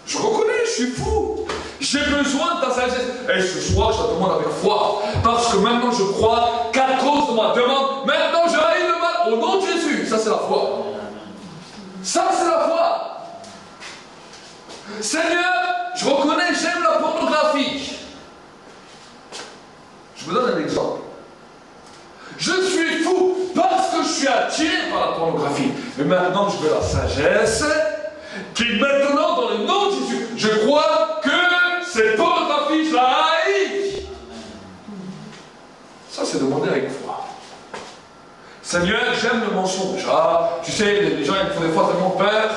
Je reconnais, je suis fou. J'ai besoin de ta sagesse. Et ce soir, je la demande avec foi. Parce que maintenant, je crois qu'à cause de ma demande, maintenant, je haïs le mal au nom de Jésus. Ça, c'est la foi. Ça, c'est la foi. Seigneur, je reconnais, j'aime la pornographie. Je vous donne un exemple. Je suis fou parce que je suis attiré par la pornographie. Mais maintenant, je veux la sagesse qui, maintenant, dans le nom de Jésus, je crois que cette pornographie, je la haïs. Ça, c'est demander avec foi. Seigneur, j'aime le mensonge. Ah, tu sais, les gens, ils me font des fois tellement peur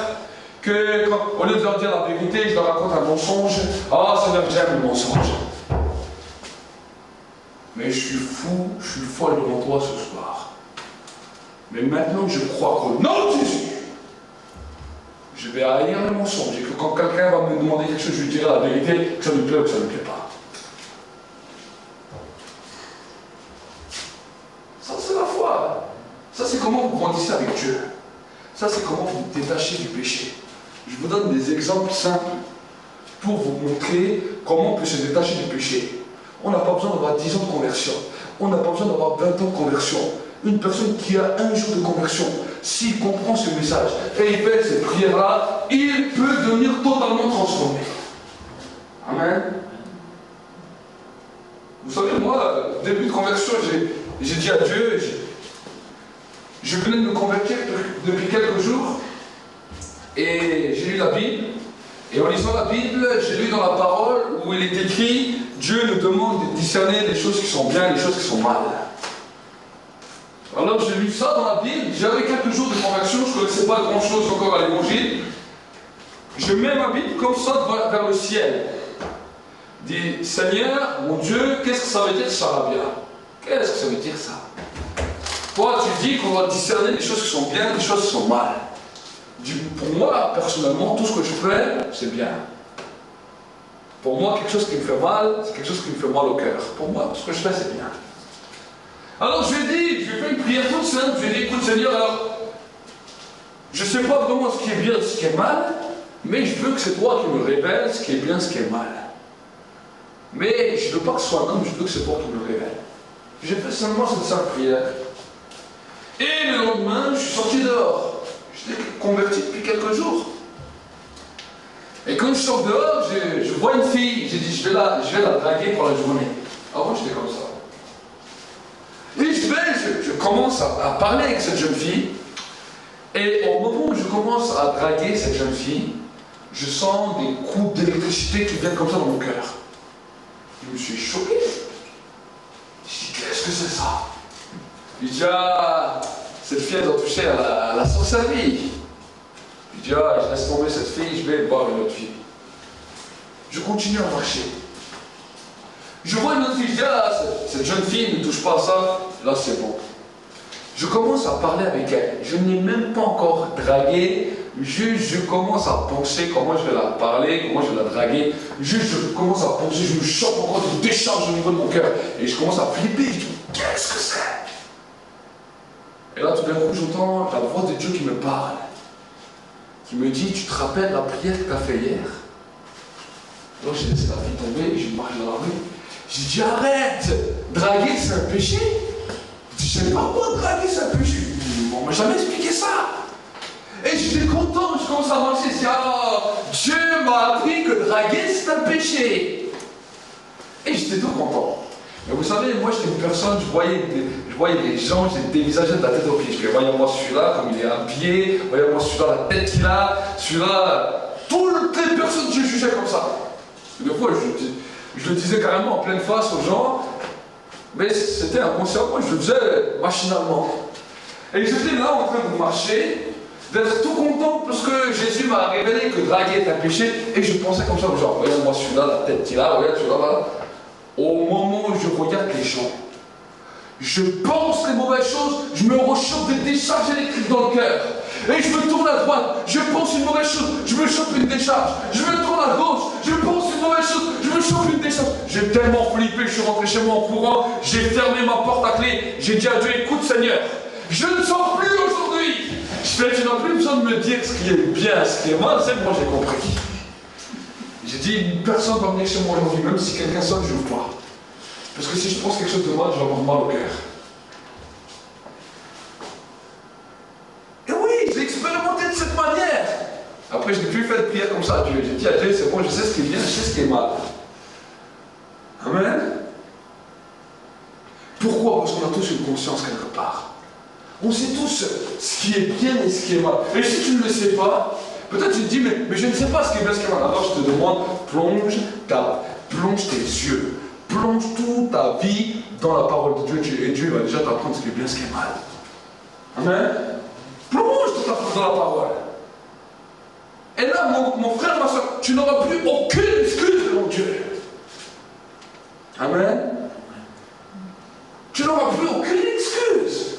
que, au lieu de leur dire la vérité, je leur raconte un mensonge. Ah, Seigneur, j'aime le mensonge. Mais je suis fou, je suis folle devant toi ce soir. Mais maintenant, je crois qu'au nom de Jésus, je vais haïr le mensonge. Et que quand quelqu'un va me demander quelque chose, je lui dirai la vérité, que ça me plaît ou que ça ne me plaît pas. Ça, c'est la foi. Ça, c'est comment vous grandissez avec Dieu. Ça, c'est comment vous vous détachez du péché. Je vous donne des exemples simples pour vous montrer comment on peut se détacher du péché. On n'a pas besoin d'avoir 10 ans de conversion. On n'a pas besoin d'avoir 20 ans de conversion. Une personne qui a un jour de conversion, s'il comprend ce message et il fait ces prières-là, il peut devenir totalement transformé. Amen. Vous savez, moi, début de conversion, j'ai dit à Dieu, je venais de me convertir depuis quelques jours et j'ai lu la Bible. Et en lisant la Bible, j'ai lu dans la parole où il est écrit Dieu nous demande de discerner les choses qui sont bien et les choses qui sont mal. Alors j'ai lu ça dans la Bible, j'avais quelques jours de conversion, je ne connaissais pas grand chose encore à l'évangile. Je mets ma Bible comme ça vers le ciel. Je dis, Seigneur, mon Dieu, qu'est-ce que ça veut dire charabia? Qu'est-ce que ça veut dire ça? Toi, tu dis qu'on va discerner des choses qui sont bien, des choses qui sont mal. Pour moi, personnellement, tout ce que je fais, c'est bien. Pour moi, quelque chose qui me fait mal, c'est quelque chose qui me fait mal au cœur. Pour moi, ce que je fais, c'est bien. Alors je lui ai dit, je lui ai fait une prière toute simple, je lui ai dit, écoute Seigneur, alors, je ne sais pas vraiment ce qui est bien, ce qui est mal, mais je veux que c'est toi qui me révèles ce qui est bien, ce qui est mal. Mais je ne veux pas que ce soit comme, je veux que c'est toi qui me révèle. J'ai fait seulement cette simple prière. Et le lendemain, je suis sorti dehors. J'étais converti depuis quelques jours. Et quand je sors dehors, je vois une fille. J'ai dit, je vais la draguer pour la journée. Avant, j'étais comme ça. Et je commence à parler avec cette jeune fille. Et au moment où je commence à draguer cette jeune fille, je sens des coups d'électricité qui viennent comme ça dans mon cœur. Je me suis choqué. Je dis, qu'est-ce que c'est ça? Je dis, ah, cette fille, elle doit toucher à la sorcellerie. Je dis, ah, je laisse tomber cette fille, je vais voir une autre fille. Je continue à marcher. Je vois une autre fille, je dis, ah, cette jeune fille ne touche pas à ça, là c'est bon. Je commence à parler avec elle. Je n'ai même pas encore dragué. Je commence à penser comment je vais la parler, comment je vais la draguer. Je commence à penser, je me choque encore de décharge au niveau de mon cœur. Et je commence à flipper. Je dis, qu'est-ce que c'est? Et là, tout d'un coup, j'entends la voix de Dieu qui me parle. Qui me dit, tu te rappelles la prière que tu as fait hier? Alors j'ai laissé la vie tomber, je marche dans la rue. J'ai dit, arrête! Draguer, c'est un péché? Je ne sais pas quoi draguer, c'est un péché. On ne m'a jamais expliqué ça. Et j'étais content, je commence à marcher. Je dis, ah, Dieu m'a appris que draguer, c'est un péché. Et j'étais tout content. Mais vous savez, moi j'étais une personne, je voyais les gens, je les dévisageais de la tête aux pieds. Je les voyais moi celui-là, comme il est habillé, je voyais moi celui-là, la tête qu'il a, celui-là. Toutes les personnes, je jugeais comme ça. Et des fois, je le disais carrément en pleine face aux gens. Mais c'était inconsciemment, je le faisais machinalement. Et j'étais là en train de marcher, d'être tout content parce que Jésus m'a révélé que draguer est un péché. Et je pensais comme ça, genre, regarde-moi celui-là, la tête qu'il a, regarde celui-là, là. Au moment où je regarde les gens, je pense les mauvaises choses, je me rechoppe des décharges électriques dans le cœur. Et je me tourne à droite, je pense une mauvaise chose, je me chope une décharge. Je me tourne à gauche, je pense une mauvaise chose, je me chope une décharge. J'ai tellement flippé, je suis rentré chez moi en courant, j'ai fermé ma porte à clé, j'ai dit à Dieu, écoute Seigneur, je ne sors plus aujourd'hui. Je fais, tu n'as plus besoin de me dire ce qui est bien, ce qui est mal, c'est bon, j'ai compris. J'ai dit, personne ne va venir chez moi aujourd'hui, même si quelqu'un sonne, je ne veux pas. Parce que si je pense quelque chose de mal, je vais avoir mal au cœur. Et oui, j'ai expérimenté de cette manière. Après, je n'ai plus fait de prière comme ça à Dieu. J'ai dit à Dieu, c'est bon, je sais ce qui est bien, je sais ce qui est mal. Amen. Pourquoi? Parce qu'on a tous une conscience quelque part. On sait tous ce qui est bien et ce qui est mal. Et si tu ne le sais pas, peut-être tu te dis, mais je ne sais pas ce qui est bien et ce qui est mal. Alors je te demande, plonge tes yeux. Plonge toute ta vie dans la parole de Dieu. Et Dieu va déjà t'apprendre ce qui est bien et ce qui est mal. Amen. Plonge toute ta vie dans la parole. Et là, mon frère, ma soeur, tu n'auras plus aucune excuse devant Dieu. Amen. Tu n'auras plus aucune excuse.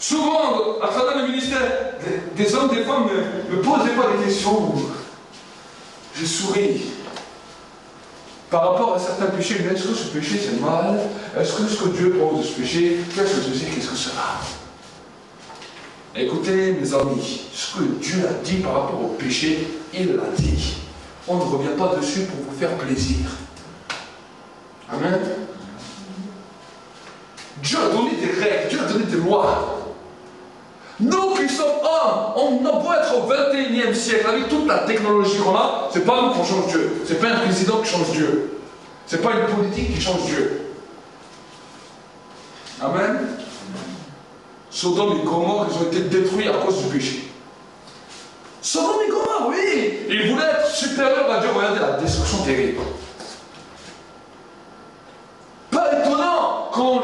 Souvent, à travers le ministère, des hommes, des femmes me posent des fois des questions où je souris. Par rapport à certains péchés, mais est-ce que ce péché c'est mal? Est-ce que ce que Dieu pense de ce péché? Qu'est-ce que ceci? Qu'est-ce que cela? Écoutez, mes amis, ce que Dieu a dit par rapport au péché, il l'a dit. On ne revient pas dessus pour vous faire plaisir. Amen. Dieu a donné des règles, Dieu a donné des lois. Nous qui sommes hommes, on a beau être au 21e siècle, avec toute la technologie qu'on a, c'est pas nous qui change Dieu. C'est pas un président qui change Dieu. C'est pas une politique qui change Dieu. Amen. Sodome et Gomorrhe, ils ont été détruits à cause du péché. Sodome et Gomorrhe, oui. Ils voulaient être supérieurs à Dieu. Regardez la destruction terrible. Pas étonnant quand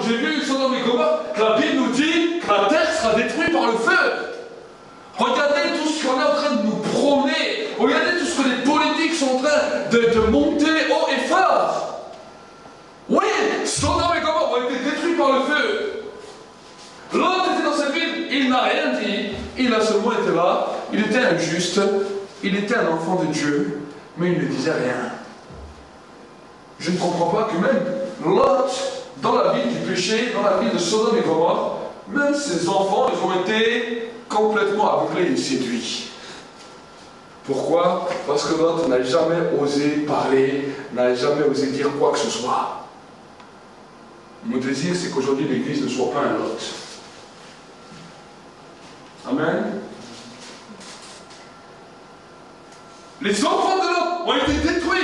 n'a rien dit, il a seulement été là, il était injuste, il était un enfant de Dieu, mais il ne disait rien. Je ne comprends pas que même Lot, dans la ville du péché, dans la ville de Sodome et Gomorrhe, même ses enfants, ils ont été complètement aveuglés et séduits. Pourquoi? Parce que Lot n'a jamais osé parler, n'a jamais osé dire quoi que ce soit. Mon désir, c'est qu'aujourd'hui l'Église ne soit pas un Lot. Amen. Les enfants de Lot ont été détruits.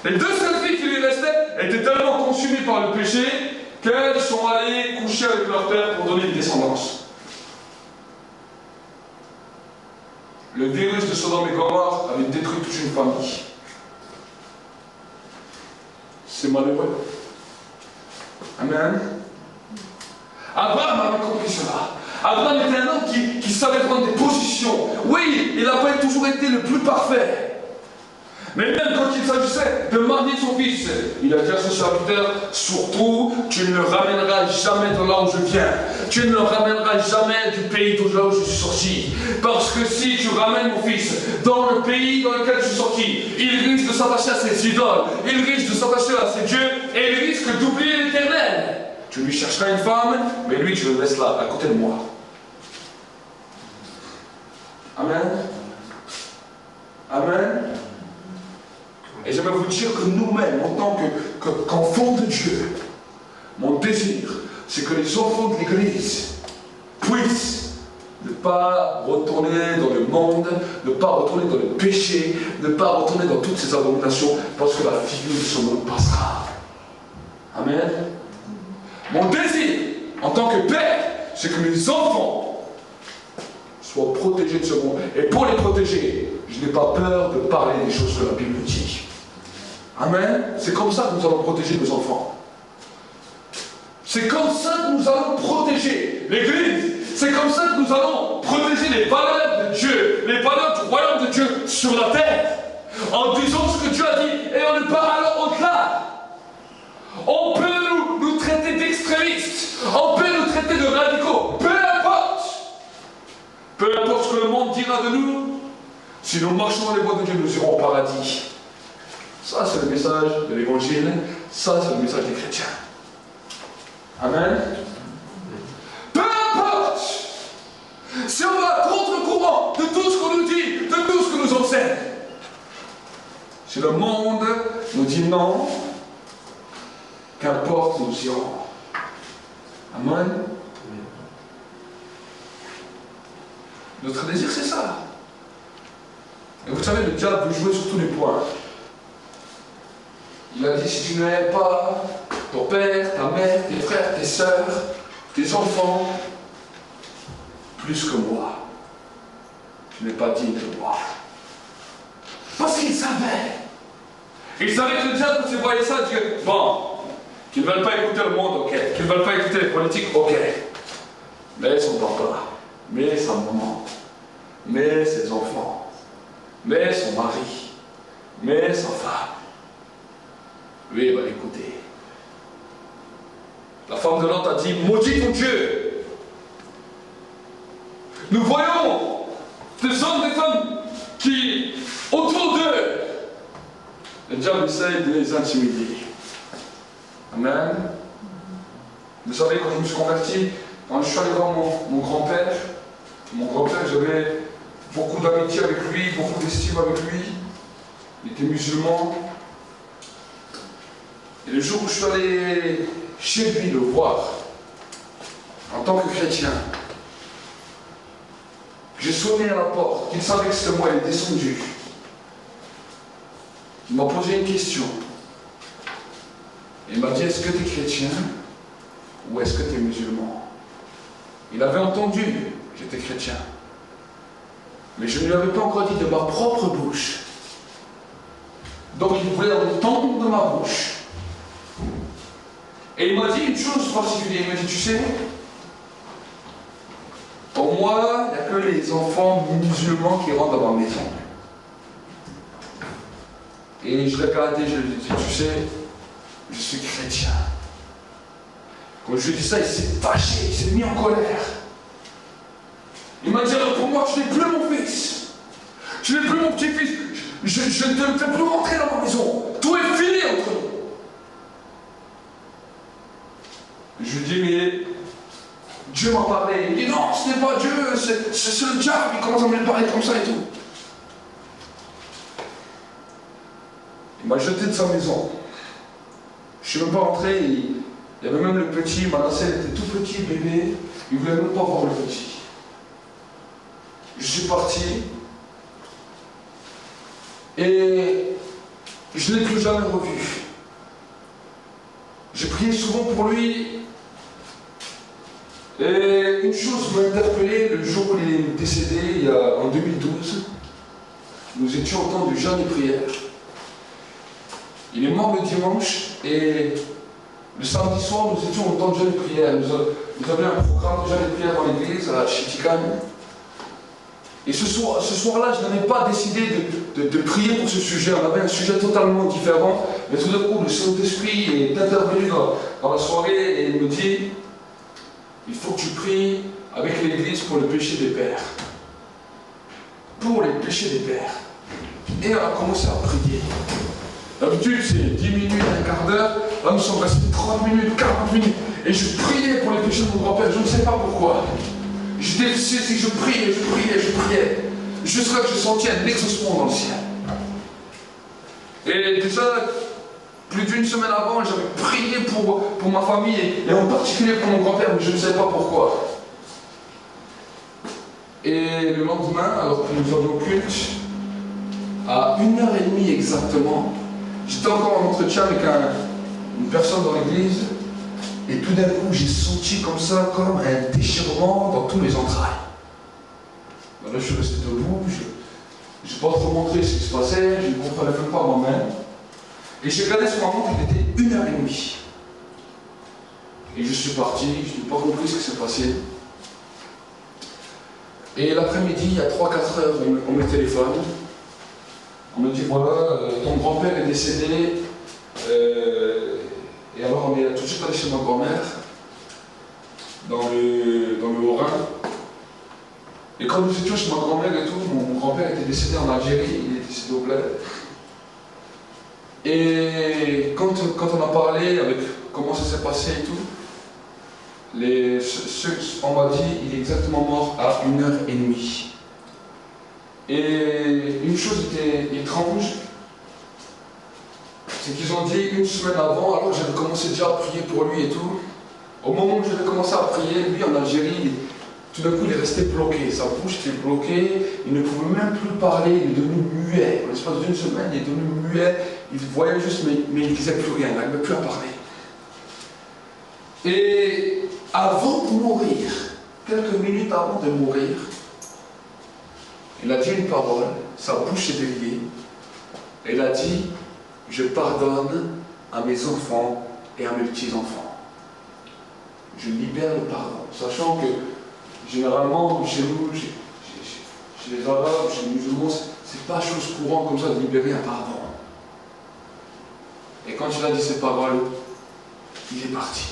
Les deux seules filles qui lui restaient étaient tellement consumées par le péché qu'elles sont allées coucher avec leur père pour donner une descendance. Le virus de Sodome et Gomorrhe avait détruit toute une famille. C'est malheureux. Amen. Abraham avait compris cela. Abraham était un homme qui savait prendre des positions. Oui, il n'a pas toujours été le plus parfait. Mais même quand il s'agissait de marier son fils, il a dit à son serviteur, surtout, tu ne le ramèneras jamais de là où je viens. Tu ne le ramèneras jamais du pays d'où je suis sorti. Parce que si tu ramènes mon fils dans le pays dans lequel je suis sorti, il risque de s'attacher à ses idoles, il risque de s'attacher à ses dieux, et il risque d'oublier l'Éternel. Tu lui chercheras une femme, mais lui tu le laisses là, à côté de moi. Amen. Amen. Et j'aimerais vous dire que nous-mêmes, en tant qu'enfants de Dieu, mon désir, c'est que les enfants de l'Église puissent ne pas retourner dans le monde, ne pas retourner dans le péché, ne pas retourner dans toutes ces abominations, parce que la figure de ce monde passera. Amen. Mon désir, en tant que père, c'est que mes enfants soient protégés de ce monde. Et pour les protéger, je n'ai pas peur de parler des choses que la Bible dit. Amen. C'est comme ça que nous allons protéger nos enfants. C'est comme ça que nous allons protéger l'Église. C'est comme ça que nous allons protéger les valeurs de Dieu, les valeurs du royaume de Dieu sur la terre. En disant ce que Dieu a dit et en ne pas allant au-delà. On peut nous traiter d'extrémistes. On peut nous traiter de radicaux. Peu importe. Peu importe ce que le monde dira de nous. Si nous marchons dans les voies de Dieu, nous irons au paradis. Ça, c'est le message de l'Évangile. Ça, c'est le message des chrétiens. Amen. Peu importe si on va contre-courant de tout ce qu'on nous dit, de tout ce que nous enseigne. Si le monde nous dit non, qu'importe, nous irons. Amen. Notre désir, c'est ça. Et vous savez, le diable veut jouer sur tous les points. Il a dit, si tu n'aimes pas ton père, ta mère, tes frères, tes sœurs, tes enfants, plus que moi, tu n'es pas digne de moi. Parce qu'il savait. Il savait que le diable, quand il voyait ça, il disait, bon, qu'ils ne veulent pas écouter le monde, ok. Qu'ils ne veulent pas écouter les politiques, ok. Mais son papa, mais sa maman, mais ses enfants, mais son mari, mais sa femme. Lui, il va l'écouter. La femme de Lot a dit, maudit ton Dieu. Nous voyons des hommes et des femmes qui, autour d'eux, le diable essaie de les intimider. Amen. Vous savez, quand je me suis converti, quand je suis allé voir mon grand-père, j'avais beaucoup d'amitié avec lui, beaucoup d'estime avec lui. Il était musulman. Et le jour où je suis allé chez lui le voir, en tant que chrétien, j'ai sonné à la porte, il savait que c'était moi, il est descendu. Il m'a posé une question. Il m'a dit, est-ce que tu es chrétien ou est-ce que tu es musulman? Il avait entendu que j'étais chrétien. Mais je ne lui avais pas encore dit de ma propre bouche. Donc il voulait entendre de ma bouche. Et il m'a dit une chose particulière. Il m'a dit, tu sais, pour moi, il n'y a que les enfants musulmans qui rentrent dans ma maison. Et je l'ai regardé, je lui ai dit, tu sais, je suis chrétien. Quand je lui ai dit ça, il s'est fâché, il s'est mis en colère. Il m'a dit, alors pour moi, tu n'es plus mon fils. Tu n'es plus mon petit-fils. Je ne te fais plus rentrer dans ma maison. Tout est fini entre nous. Je lui dis, mais Dieu m'a parlé. Il dit, non, ce n'est pas Dieu, c'est le diable. Il commence à me parler comme ça et tout. Il m'a jeté de sa maison. Je ne suis même pas rentré. Il y avait même le petit, Manasseh, il était tout petit, bébé. Il ne voulait même pas voir le petit. Je suis parti. Et je ne l'ai plus jamais revu. J'ai prié souvent pour lui. Et une chose m'a interpellé le jour où il est décédé, en 2012. Nous étions au temps du jeûne et prière. Il est mort le dimanche et le samedi soir, nous étions au temps de jeûne et prière. Nous avions un programme de jeûne et prière dans l'église à Chitikan. Et ce soir-là, je n'avais pas décidé de prier pour ce sujet. On avait un sujet totalement différent. Mais tout d'un coup, le Saint-Esprit est intervenu dans la soirée et il me dit, il faut que tu pries avec l'église pour le péché des pères. Pour les péchés des pères. Et on a commencé à prier. D'habitude, c'est 10 minutes, un quart d'heure. Là, nous sommes restés 30 minutes, 40 minutes. Et je priais pour les péchés de mon grand-père. Je ne sais pas pourquoi. J'étais saisi, je priais. Jusqu'à ce que je sentis un exaucement dans le ciel. Et déjà, plus d'une semaine avant, j'avais prié pour ma famille, et en particulier pour mon grand-père, mais je ne sais pas pourquoi. Et le lendemain, alors que nous avions culte, à 1h30 exactement, j'étais encore en entretien avec une personne dans l'église, et tout d'un coup, j'ai senti comme ça, comme un déchirement dans tous mes entrailles. Là, je suis resté debout, je n'ai pas trop montré ce qui se passait, je ne comprenais même pas moi-même. Et j'ai regardé ce moment, il était 1h30. Et je suis parti, je n'ai pas compris ce qui s'est passé. Et l'après-midi, il y a 3-4 heures, on me téléphone. On me dit, voilà, ton grand-père est décédé. Et alors on est tout de suite allé chez ma grand-mère, dans le Haut-Rhin. Et quand nous étions chez ma grand-mère et tout, mon grand-père était décédé en Algérie, il est décédé au bled. Et quand on a parlé avec comment ça s'est passé et tout, on m'a dit il est exactement mort à 1h30. Et une chose était étrange, c'est qu'ils ont dit une semaine avant, alors j'avais commencé déjà à prier pour lui et tout. Au moment où j'avais commencé à prier, lui en Algérie, tout d'un coup il est resté bloqué, sa bouche était bloquée, il ne pouvait même plus parler, il est devenu muet. En l'espace d'une semaine, il est devenu muet, il voyait juste, mais il ne disait plus rien, il n'arrivait plus à parler. Et avant de mourir, quelques minutes avant de mourir, il a dit une parole, sa bouche s'est déliée, et il a dit, je pardonne à mes enfants et à mes petits-enfants. Je libère le pardon, sachant que généralement, chez nous, chez les Arabes, chez les musulmans, c'est pas chose courante comme ça de libérer un pardon. Et quand il a dit ces paroles, il est parti.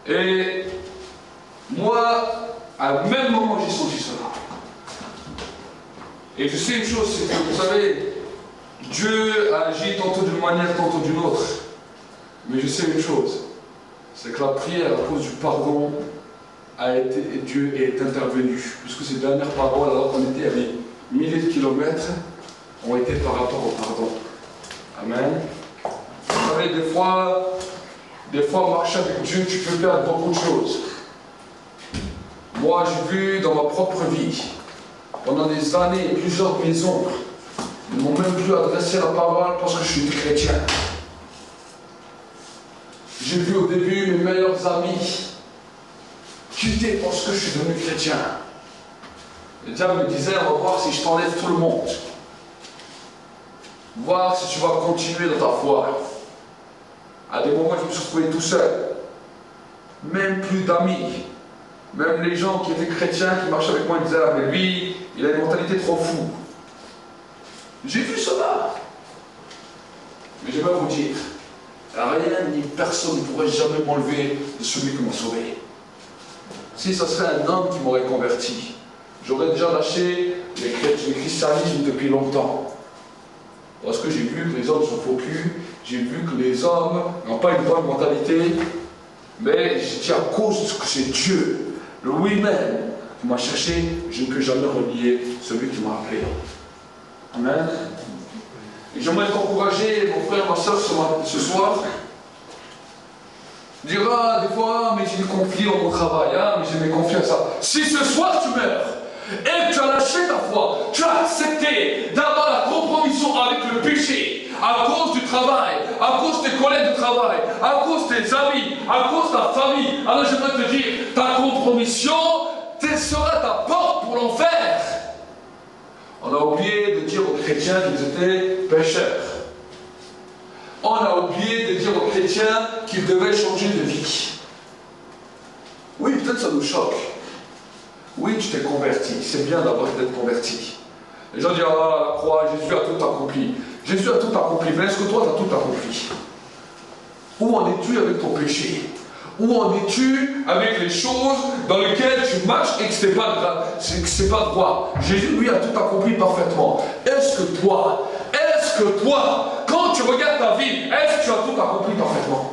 Et moi, à le même moment, j'ai senti cela. Et je sais une chose, c'est que vous savez, Dieu agit tantôt d'une manière, tantôt d'une autre. Mais je sais une chose, c'est que la prière à cause du pardon Dieu est intervenu. Puisque ces dernières paroles, alors qu'on était à des milliers de kilomètres, ont été par rapport au pardon. Amen. Vous savez, des fois, marcher avec Dieu, tu peux perdre beaucoup de choses. Moi, j'ai vu dans ma propre vie, pendant des années, plusieurs de mes oncles ne m'ont même plus adressé la parole parce que je suis chrétien. J'ai vu au début mes meilleurs amis quitter parce que je suis devenu chrétien. Le diable me disait, on va voir si je t'enlève tout le monde. Voir si tu vas continuer dans ta foi. À des moments, je me suis retrouvé tout seul. Même plus d'amis. Même les gens qui étaient chrétiens, qui marchaient avec moi, ils disaient, ah mais lui, il a une mentalité trop fou. J'ai vu cela. Mais je vais vous dire, Rien ni personne ne pourrait jamais m'enlever de celui qui m'a sauvé. Si ce serait un homme qui m'aurait converti, j'aurais déjà lâché le christianisme depuis longtemps. Parce que j'ai vu que les hommes sont faux culs, j'ai vu que les hommes n'ont pas une bonne mentalité, mais j'ai dit à cause que c'est Dieu, lui-même, qui m'a cherché, je ne peux jamais renier celui qui m'a appelé. Amen. Et j'aimerais t'encourager, mon frère, ma soeur, ce soir. Tu diras des fois, mais j'ai des conflits dans mon travail, hein, mais j'ai mes conflits à ça. Si ce soir tu meurs, et que tu as lâché ta foi, tu as accepté d'avoir la compromission avec le péché, à cause du travail, à cause des collègues de travail, à cause des amis, à cause de ta famille, alors j'aimerais te dire, ta compromission sera ta porte pour l'enfer. On a oublié de dire aux chrétiens qu'ils étaient pécheurs. On a oublié de dire aux chrétiens qu'ils devaient changer de vie. Oui, peut-être ça nous choque. Oui, tu t'es converti. C'est bien d'être converti. Les gens disent, ah, la croix, Jésus a tout accompli. Jésus a tout accompli, mais est-ce que toi, tu as tout accompli? Où en es-tu avec ton péché? Où en es-tu avec les choses dans lesquelles tu marches et que ce n'est pas droit? Jésus, lui, a tout accompli parfaitement. Est-ce que toi, quand tu regardes ta vie, est-ce que tu as tout accompli parfaitement?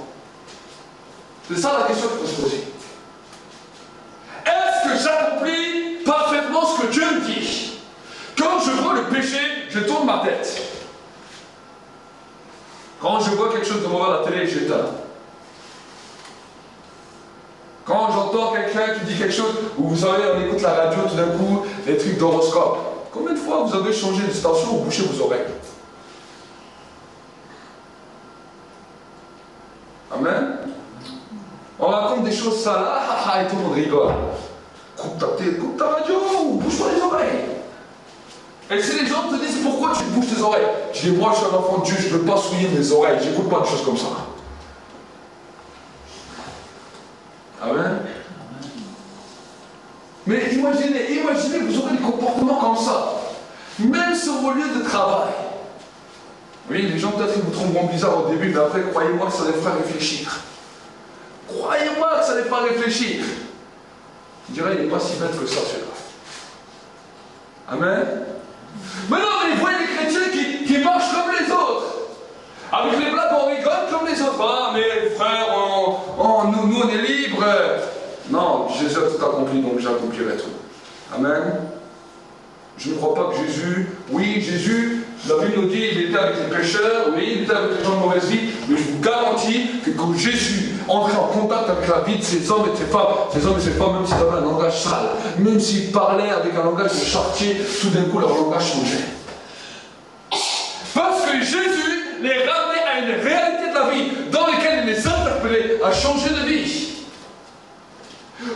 C'est ça la question qu'il faut se poser. Est-ce que j'accomplis parfaitement ce que Dieu me dit? Quand je vois le péché, je tourne ma tête. Quand je vois quelque chose de mauvais à la télé, j'éteins. Quand j'entends quelqu'un qui dit quelque chose, ou vous savez, on écoute la radio, tout d'un coup, les trucs d'horoscope. Combien de fois vous avez changé de station ou bouché vos oreilles? Amen. On raconte des choses ça là, et tout le monde rigole. Coupe ta radio, ou bouge-toi les oreilles. Et si les gens te disent pourquoi tu bouges tes oreilles, je dis moi je suis un enfant de Dieu, je ne veux pas souiller mes oreilles, j'écoute pas de choses comme ça. Amen. Mais imaginez que vous aurez des comportements comme ça, même sur vos lieux de travail. Oui, les gens peut-être vous trouveront bizarre au début, mais après, croyez-moi que ça les fera réfléchir. Croyez-moi que ça les fera réfléchir. Je dirais, il n'est pas si bête que ça, celui-là. Amen. Mais non, mais vous voyez les chrétiens qui marchent comme les autres. Avec les blagues, on rigole comme les autres. Ah, mais frère, nous, on est libres. Non, Jésus a tout accompli, donc j'accomplirai tout. Amen. Je ne crois pas que Jésus, la Bible nous dit, il était avec les pécheurs, oui, il était avec les gens de mauvaise vie, mais je vous garantis que quand Jésus entrait en contact avec la vie de ces hommes et ces femmes, même s'ils avaient un langage sale, même s'ils parlaient avec un langage de charretier, tout d'un coup leur langage changeait. Parce que Jésus les ramenait à une réalité de la vie dans laquelle il les interpellait à changer de vie.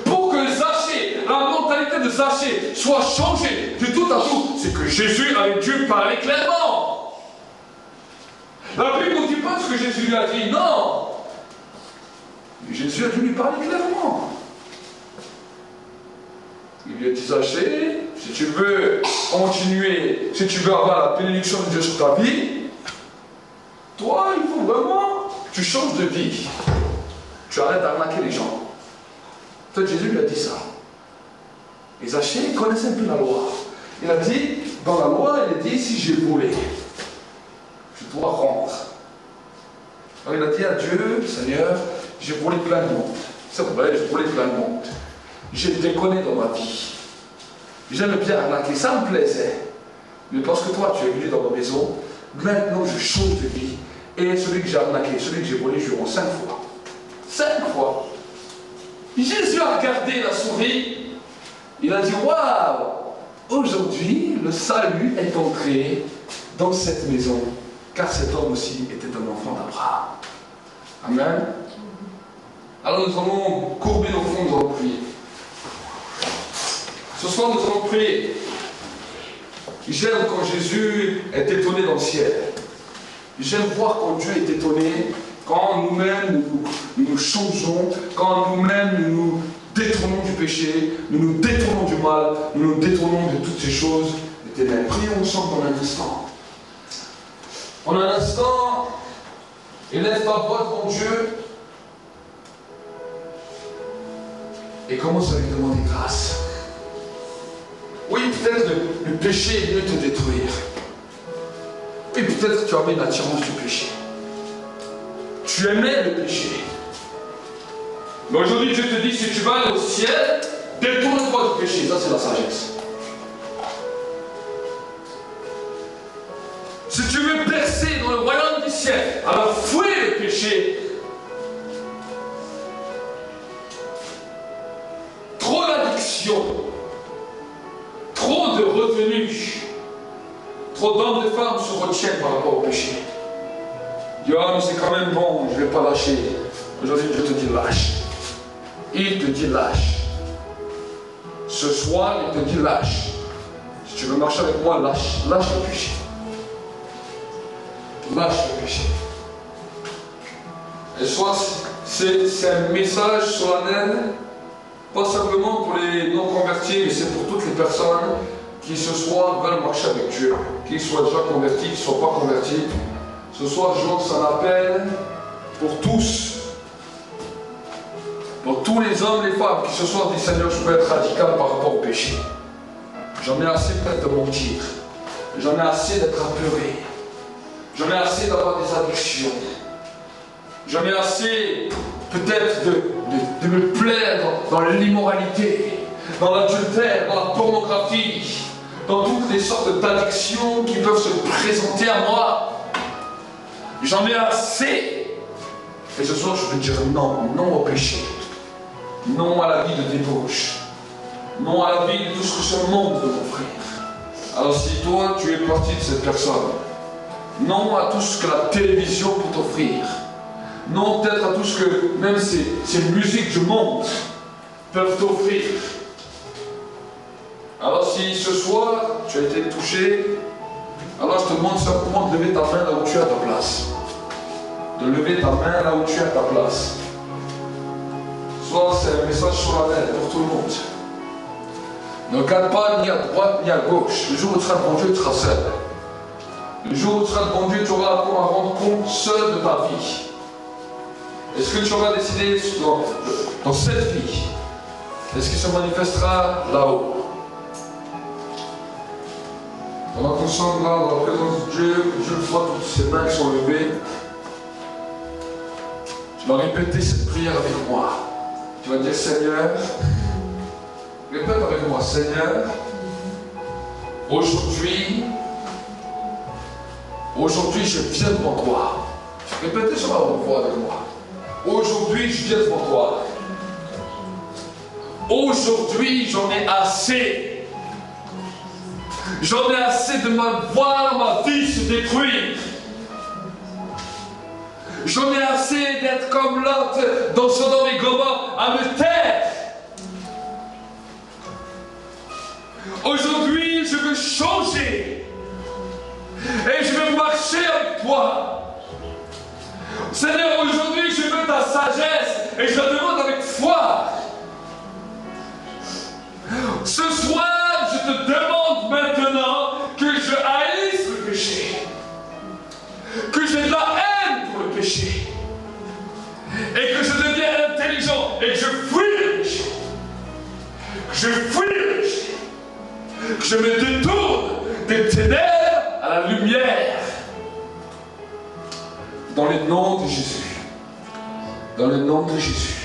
Pour que Zachée, la mentalité de Zachée soit changée du tout à tout, c'est que Jésus avait dû parler clairement. La Bible ne nous dit pas ce que Jésus lui a dit, non. Jésus a dû lui parler clairement. Il lui a dit, Zachée, si tu veux continuer, si tu veux avoir la bénédiction de Dieu sur ta vie, toi, il faut vraiment que tu changes de vie. Tu arrêtes d'arnaquer les gens. Peut-être Jésus lui a dit ça. Et Zachée connaissait un peu la loi. Il a dit, dans la loi, il a dit, si j'ai volé, je dois rendre. Alors il a dit à Dieu, Seigneur, j'ai volé plein de monde. C'est vrai, j'ai volé plein de monde. J'ai déconné dans ma vie. J'aime bien arnaquer, ça me plaisait. Mais parce que toi, tu es venu dans ma maison, maintenant je change de vie. Et celui que j'ai arnaqué, celui que j'ai volé, je lui rends 5 fois. 5 fois. Jésus a regardé la souris. Il a dit, waouh, aujourd'hui, le salut est entré dans cette maison, car cet homme aussi était un enfant d'Abraham. Amen. Alors nous allons courber nos fronts, nous allons prier. Ce soir, nous allons prier. J'aime quand Jésus est étonné dans le ciel. J'aime voir quand Dieu est étonné, quand nous-mêmes nous changeons, quand nous-mêmes nous détournons du péché, nous détournons du mal, nous détournons de toutes ces choses des ténèbres. Prions ensemble dans un instant. En un instant, Élève ta voix devant Dieu et commence à lui demander grâce. Oui, peut-être le péché est venu te détruire. Oui, peut-être que tu avais une attirance du péché. Tu aimais le péché. Mais aujourd'hui, Dieu te dit, si tu vas aller au ciel, détourne-toi du péché. Ça, c'est la sagesse. Si tu veux percer dans le royaume du ciel, alors fouille le péché. Trop d'addiction, trop de retenue, trop d'hommes et de femmes se retiennent par rapport au péché. Dis, ah, mais c'est quand même bon, je ne vais pas lâcher. Aujourd'hui, je te dis lâche. Il te dit lâche. Ce soir, il te dit lâche. Si tu veux marcher avec moi, lâche le péché. Lâche le péché. Et soit c'est un message solennel, pas simplement pour les non-convertis, mais c'est pour toutes les personnes qui ce soir veulent marcher avec Dieu, qu'ils soient déjà convertis, qu'ils ne soient pas convertis. Ce soir, je lance un appel pour tous, pour tous les hommes et les femmes qui ce soir disent Seigneur, je peux être radical par rapport au péché. J'en ai assez peut-être de mentir, j'en ai assez d'être apeuré, j'en ai assez d'avoir des addictions, j'en ai assez peut-être de me plaire dans l'immoralité, dans l'adultère, dans la pornographie, dans toutes les sortes d'addictions qui peuvent se présenter à moi. J'en ai assez. Et ce soir, je veux dire non au péché. Non à la vie de débauche. Non à la vie de tout ce que ce monde peut m'offrir. Alors si toi, tu es partie de cette personne, non à tout ce que la télévision peut t'offrir. Non peut-être à tout ce que même ces musiques du monde peuvent t'offrir. Alors si ce soir, tu as été touché, alors je te demande simplement de lever ta main là où tu es à ta place. De lever ta main là où tu es à ta place. Soit c'est un message solennel pour tout le monde. Ne regarde pas ni à droite ni à gauche. Le jour où tu seras devant Dieu, tu seras seul. Le jour où tu seras devant Dieu, tu auras à rendre compte seul de ta vie. Est-ce que tu auras décidé dans cette vie? Est-ce qu'il se manifestera là-haut? Pendant qu'on semble là dans la présence de Dieu, Dieu voit toutes ces mains qui sont levées. Tu vas répéter cette prière avec moi. Tu vas dire Seigneur, répète avec moi, Seigneur, aujourd'hui, je viens devant toi. Répétez sur ma voix avec moi. Aujourd'hui, je viens devant toi. Aujourd'hui, j'en ai assez. J'en ai assez de voir ma vie se détruire. J'en ai assez d'être comme Lot dans Sodome et Gomorrhe à me taire. Aujourd'hui, je veux changer. Et je veux marcher avec toi. Seigneur, aujourd'hui, je veux ta sagesse. Et je la demande avec foi. Ce soir, je te demande maintenant que je haïsse le péché. Que j'ai de la haine pour le péché. Et que je devienne intelligent. Et que je fuis le péché. Que je fuis le péché. Que je me détourne des ténèbres à la lumière. Dans le nom de Jésus. Dans le nom de Jésus.